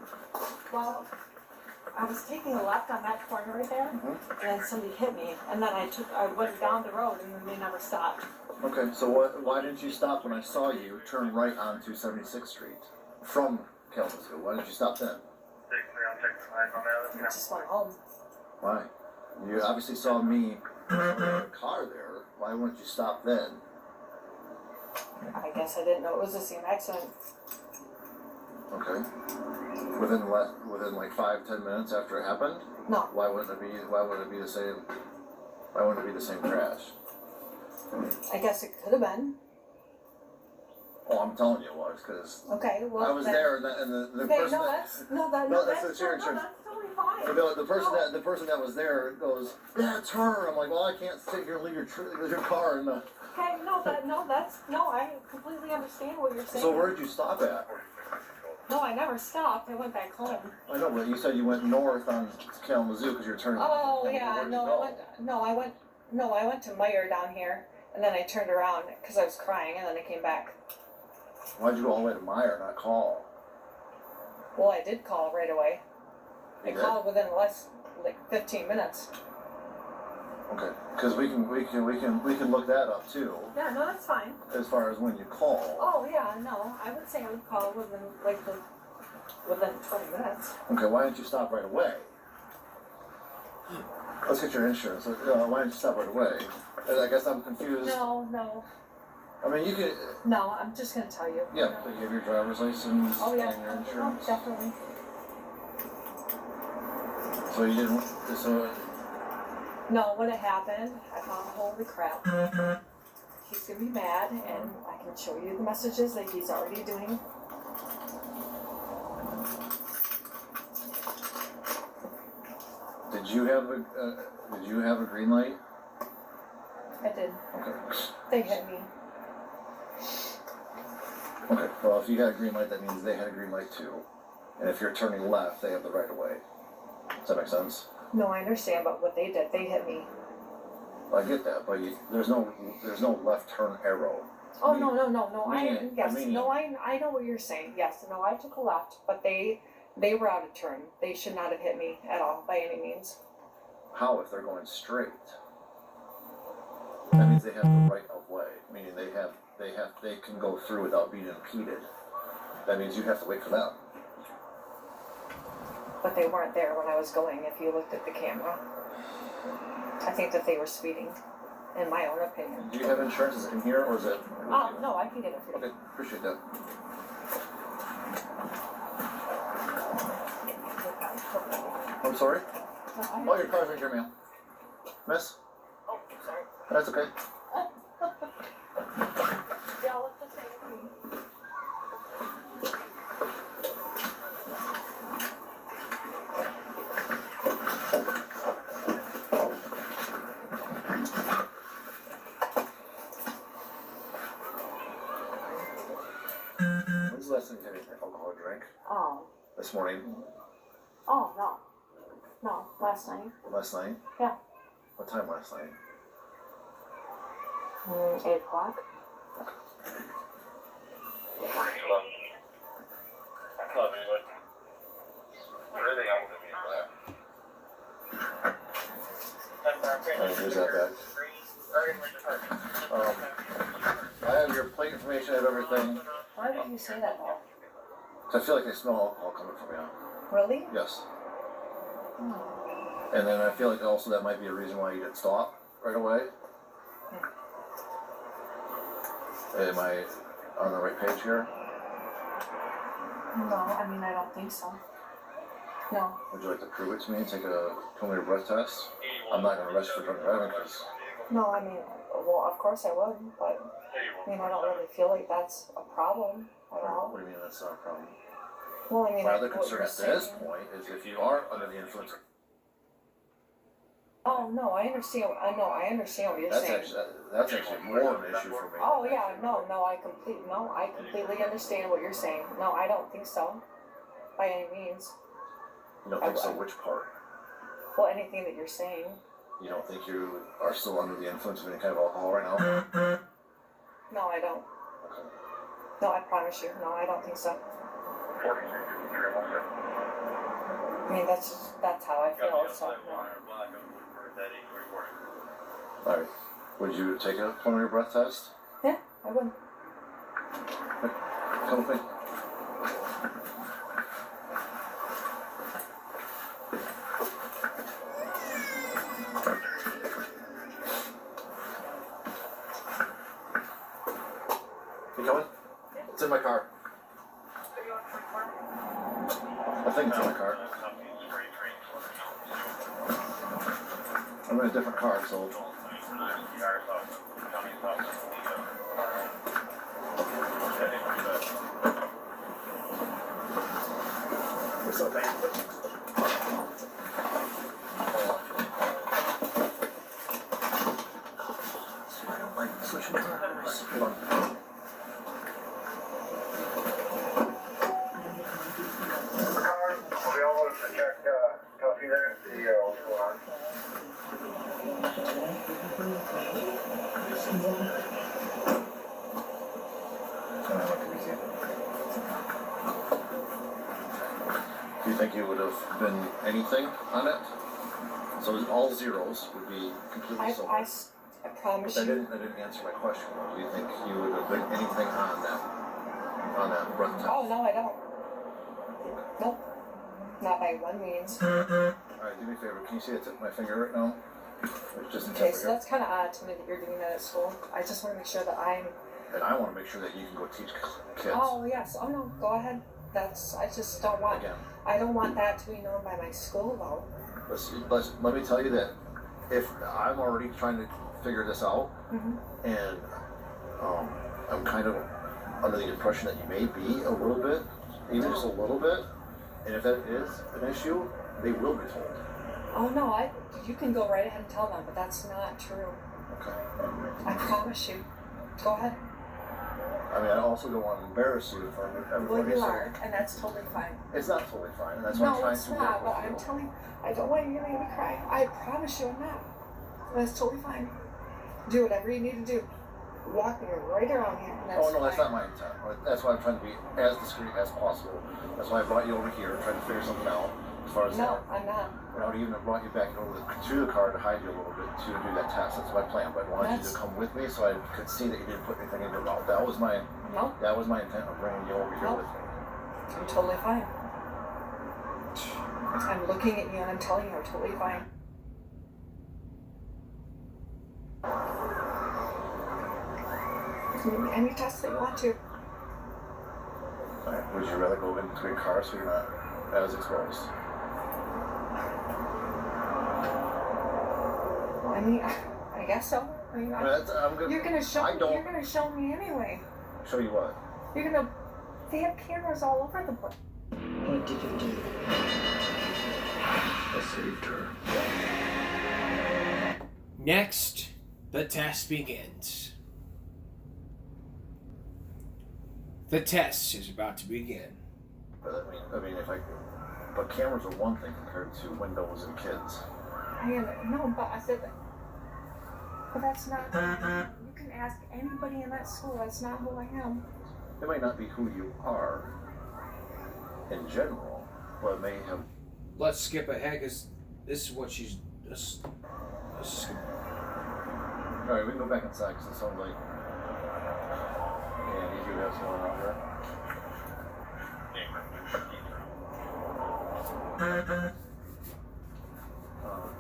Well, I was taking a left on that corner right there, and then somebody hit me, and then I went down the road, and then they never stopped. Okay, so why didn't you stop when I saw you turn right onto 76th Street from Kalamazoo? Why didn't you stop then? I just went home. Why? You obviously saw me in a car there. Why wouldn't you stop then? I guess I didn't know it was the same accident. Okay. Within like 5-10 minutes after it happened? No. Why wouldn't it be the same? Why wouldn't it be the same crash? I guess it could have been. Oh, I'm telling you it was, because Okay, well. I was there, and the Okay, person no, that that's, no, that, no, no, that's that's, the no, insurance. that's totally fine. The person that was there goes, yeah, turn. I'm like, well, I can't sit here and leave your car in the. Okay, no, I completely understand what you're saying. So where did you stop at? No, I never stopped. I went back home. I know, but you said you went north on Kalamazoo because you're turning. Oh, yeah, Where'd you no, go? I went to Meyer down here, and then I turned around because I was crying, and then I came back. Why'd you go all the way to Meyer, not call? Well, I did call right away. I You did? called within less, like 15 minutes. Okay, because we can look that up too, Yeah, no, that's fine. as far as when you call. Oh, yeah, no, I would say I would call within, within 20 minutes. Okay, why didn't you stop right away? Let's get your insurance. Why didn't you stop right away? I guess I'm confused. No, I mean, you could. no, I'm just gonna tell you. Yeah, but you have your driver's license Oh, yeah. and your Oh, insurance. definitely. So you didn't. So No, when it happened, I thought, holy crap. He's gonna be mad, and I can show you the messages that he's already doing. did you have a green light? I did. Okay. They hit me. Okay. Well, if you had a green light, that means they had a green light too. And if you're turning left, they have the right of way. Does that make sense? No, I understand, but what they did, they hit me. Well, I get that, but there's no left turn arrow. Oh, no. I know what you're saying. Yes, no, I took a left, but they were out of turn. They should not have hit me at all, by any means. How if they're going straight? That means they have the right of way, meaning they can go through without being impeded. That means you have to wait for them. But they weren't there when I was going, if you looked at the camera. I think that they were speeding, in my own opinion. Do you have insurance? Is it in here or is it? Oh, no, I can get it for you. Okay, appreciate that. I'm sorry? Oh, your car's right here, ma'am. Miss? Oh, sorry. That's okay. Y'all look the same to me. When's the last time you had any alcohol drink? Oh. This morning? Oh, no. No, last night. Last night? Yeah. What time last night? 8 o'clock. Here's that back. I have your plate information, I have everything. Why would you say that, Paul? So I feel like I smell alcohol coming from you. Really? Yes. Oh. And then I feel like also that might be a reason why you didn't stop right away. Am I on the right page here? No, I mean, I don't think so. No. Would you like to prove it to me and take a preliminary breath test? I'm not going to arrest you for drunk driving because... No, I mean, well, of course I would, but I mean, I don't really feel like that's a problem at all. What do you mean that's not a problem? Well, I mean, my other what concern you're at this saying- point is if you are under the influence. Oh no, I understand. I know. I understand what you're saying. That's actually more of an issue for me. Oh yeah, no, I completely understand what you're saying. No, I don't think so, by any means. You don't think so? Which part? Well, anything that you're saying. You don't think you are still under the influence of any kind of alcohol right now? No, I don't. Okay. No, I promise you. No, I don't think so. I mean, that's how I feel. So no. All right. Would you take a preliminary breath test? Yeah, I would. Come with me. You coming? It's in my car. I think it's in my car. I'm in a different car, so. What's up, man? I don't like switching cars. Hold on. We all want to check coffee there, see what's going on. Do you think it would have been anything on it? So all zeros would be completely sober. I promise That you. didn't answer my question. Do you think you would have been anything on that breath test? Oh no, I don't. Nope. Not by one means. Alright, do me a favor. Can you see the tip of my finger right now? It's just a tip Okay, right so here. that's kind of odd to me that you're doing that at school. I just want to make sure that I'm. And I want to make sure that you can go teach kids. Oh yes. Oh no. Go ahead. I just don't want. Again. I don't want that to be known by my school though. Let me tell you that if I'm already trying to figure this out, and I'm kind of under the impression that you may be a little bit, even just a little bit, and if that is an issue, they will be told. Oh no, you can go right ahead and tell them, but that's not true. Okay. I promise you. Go ahead. I mean, I also don't want to embarrass you in front of everybody. Well, you so are, and that's totally fine. It's not totally fine, and that's why I'm No, trying it's to work not, with but I'm you. telling you, I don't want you to make me cry. I promise you I'm not. That's totally fine. Do whatever you need to do. Walk me right around here, and that's Oh no, that's fine. not my intent. That's why I'm trying to be as discreet as possible. That's why I brought you over here, trying to figure something out. As far as No, I'm not. I would even have brought you back over to the car to hide you a little bit to do that test. That's my plan. But I wanted you to come with me so I could see that you didn't put anything in your mouth. That was my intent of bringing you over here with me. I'm totally fine. I'm looking at you and I'm telling you I'm totally fine. Any test that you want to. Alright, would you rather go in between cars so you're not as exposed? I mean, I guess so. I mean, you're gonna show me anyway. Show you what? They have cameras all over the place. What did you do? I saved her. Next, the test begins. The test is about to begin. But but cameras are one thing compared to windows and kids. No, but I said But that's not, you can ask anybody in that school, that's not who I am. It might not be who you are in general, but it may have. Let's skip ahead because this is what she's just. Alright, we can go back inside because it sounds like. Yeah, you do have someone out there.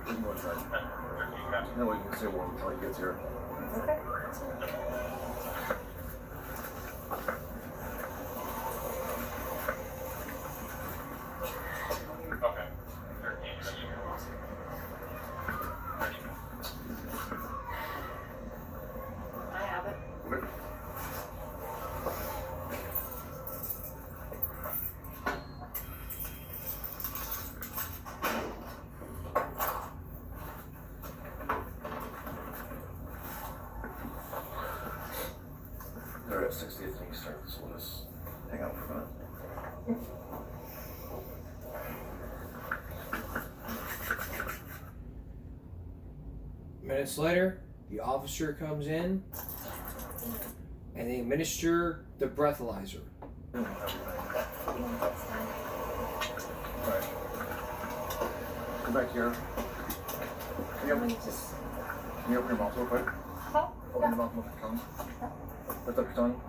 We can go inside. No, we can say one until he gets here. Okay. Okay. I have it. They're at 60th and Eastern, so we'll just hang out for a minute. Minutes later, the officer comes in and they administer the breathalyzer. Alright. Come back here. Can you open your mouth real quick? Open your mouth with your tongue. Lift up your tongue.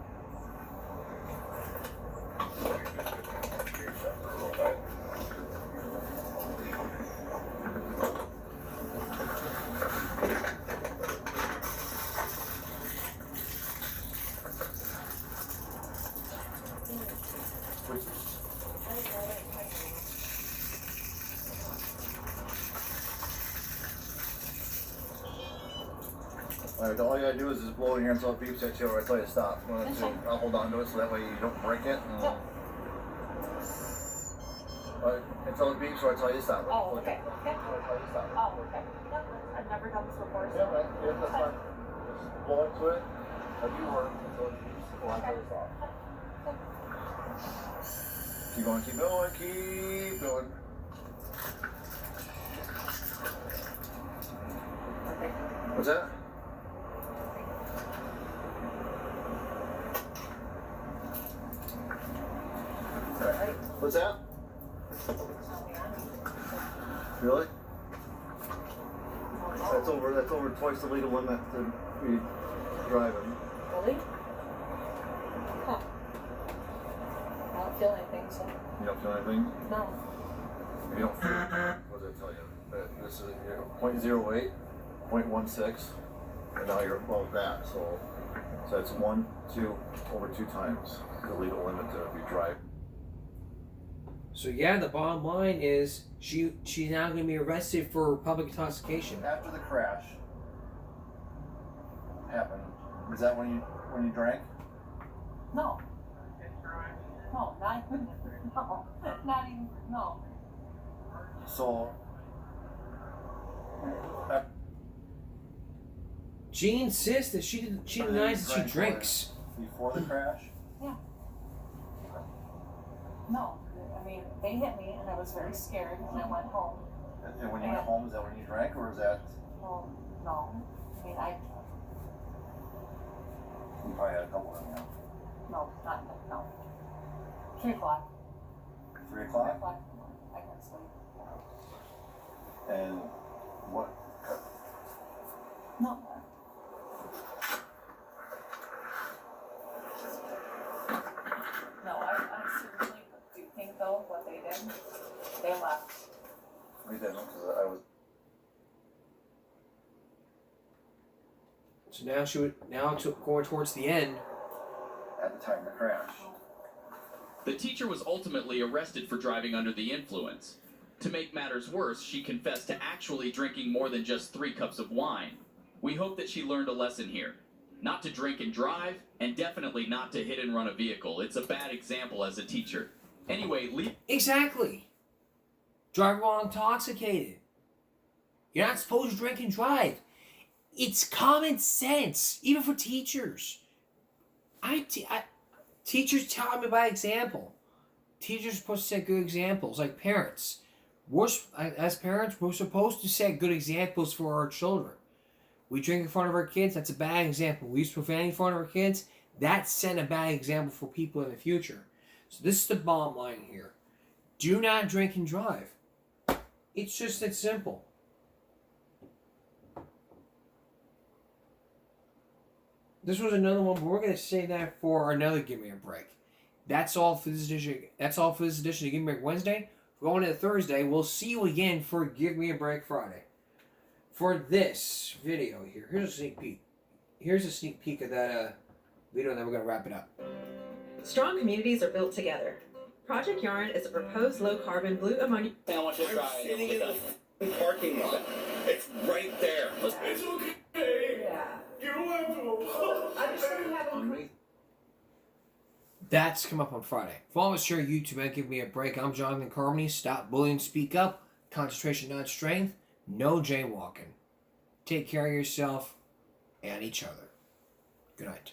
Alright, all you gotta do is just blow in here until it beeps at you or I tell you to stop. I'll hold on to it so that way you don't break it. Until it beeps or I tell you to stop. Oh, okay. Until I tell you to stop. Oh, okay. I've never done this before. Yeah, right. Yeah, that's fine. Just blow into it like you were until it beeps or I tell you to stop. Keep going, keep going, keep going. What's that? What's that? Really? That's over twice the legal limit to be driving. Really? Huh. I don't feel anything, so. You don't feel anything? No. If you don't feel what did I tell you? This is 0.08, 0.16, and now you're above that, so it's 1, 2, over 2 times the legal limit to be driving. So yeah, the bottom line is she's now going to be arrested for public intoxication. After the crash happened, is that when you drank? No. No, not even. No. Not even. No. So. She insists that she denies that she drinks. Before the crash? Yeah. No. I mean, they hit me and I was very scared and I went home. And when you went home, is that when you drank or is that? Well, no. I mean, You probably had a couple of them, no, no. 3 o'clock. 3 o'clock? 3 o'clock. I can sleep. And what? No. No, I seriously do think though what they did, they left. We didn't, because I was. So now going towards the end. At the time of the crash. The teacher was ultimately arrested for driving under the influence. To make matters worse, she confessed to actually drinking more than just 3 cups of wine. We hope that she learned a lesson here. Not to drink and drive, and definitely not to hit and run a vehicle. It's a bad example as a teacher. Anyway, Exactly. Drive while intoxicated. You're not supposed to drink and drive. It's common sense, even for teachers. Teachers tell me by example. Teachers are supposed to set good examples, like parents. As parents, we're supposed to set good examples for our children. We drink in front of our kids, that's a bad example. We use profanity in front of our kids, that set a bad example for people in the future. So this is the bottom line here. Do not drink and drive. It's just that simple. This was another one, but we're going to save that for another Give Me a Break. That's all for this edition. That's all for this edition of Give Me a Break Wednesday. We're going into Thursday. We'll see you again for Give Me a Break Friday. For this video here, here's a sneak peek. Here's a sneak peek of that video, and then we're going to wrap it up. Strong communities are built together. Project Yarn is a proposed low-carbon blue ammonia. I want you to try. I'm sitting in the parking lot. It's right there. It's okay. Yeah. You don't have to. I'm sure having. That's come up on Friday. Follow us here on YouTube and Give Me a Break. I'm Jonathan Carmody. Stop bullying, speak up. Concentration, not strength. No jaywalking. Take care of yourself and each other. Good night.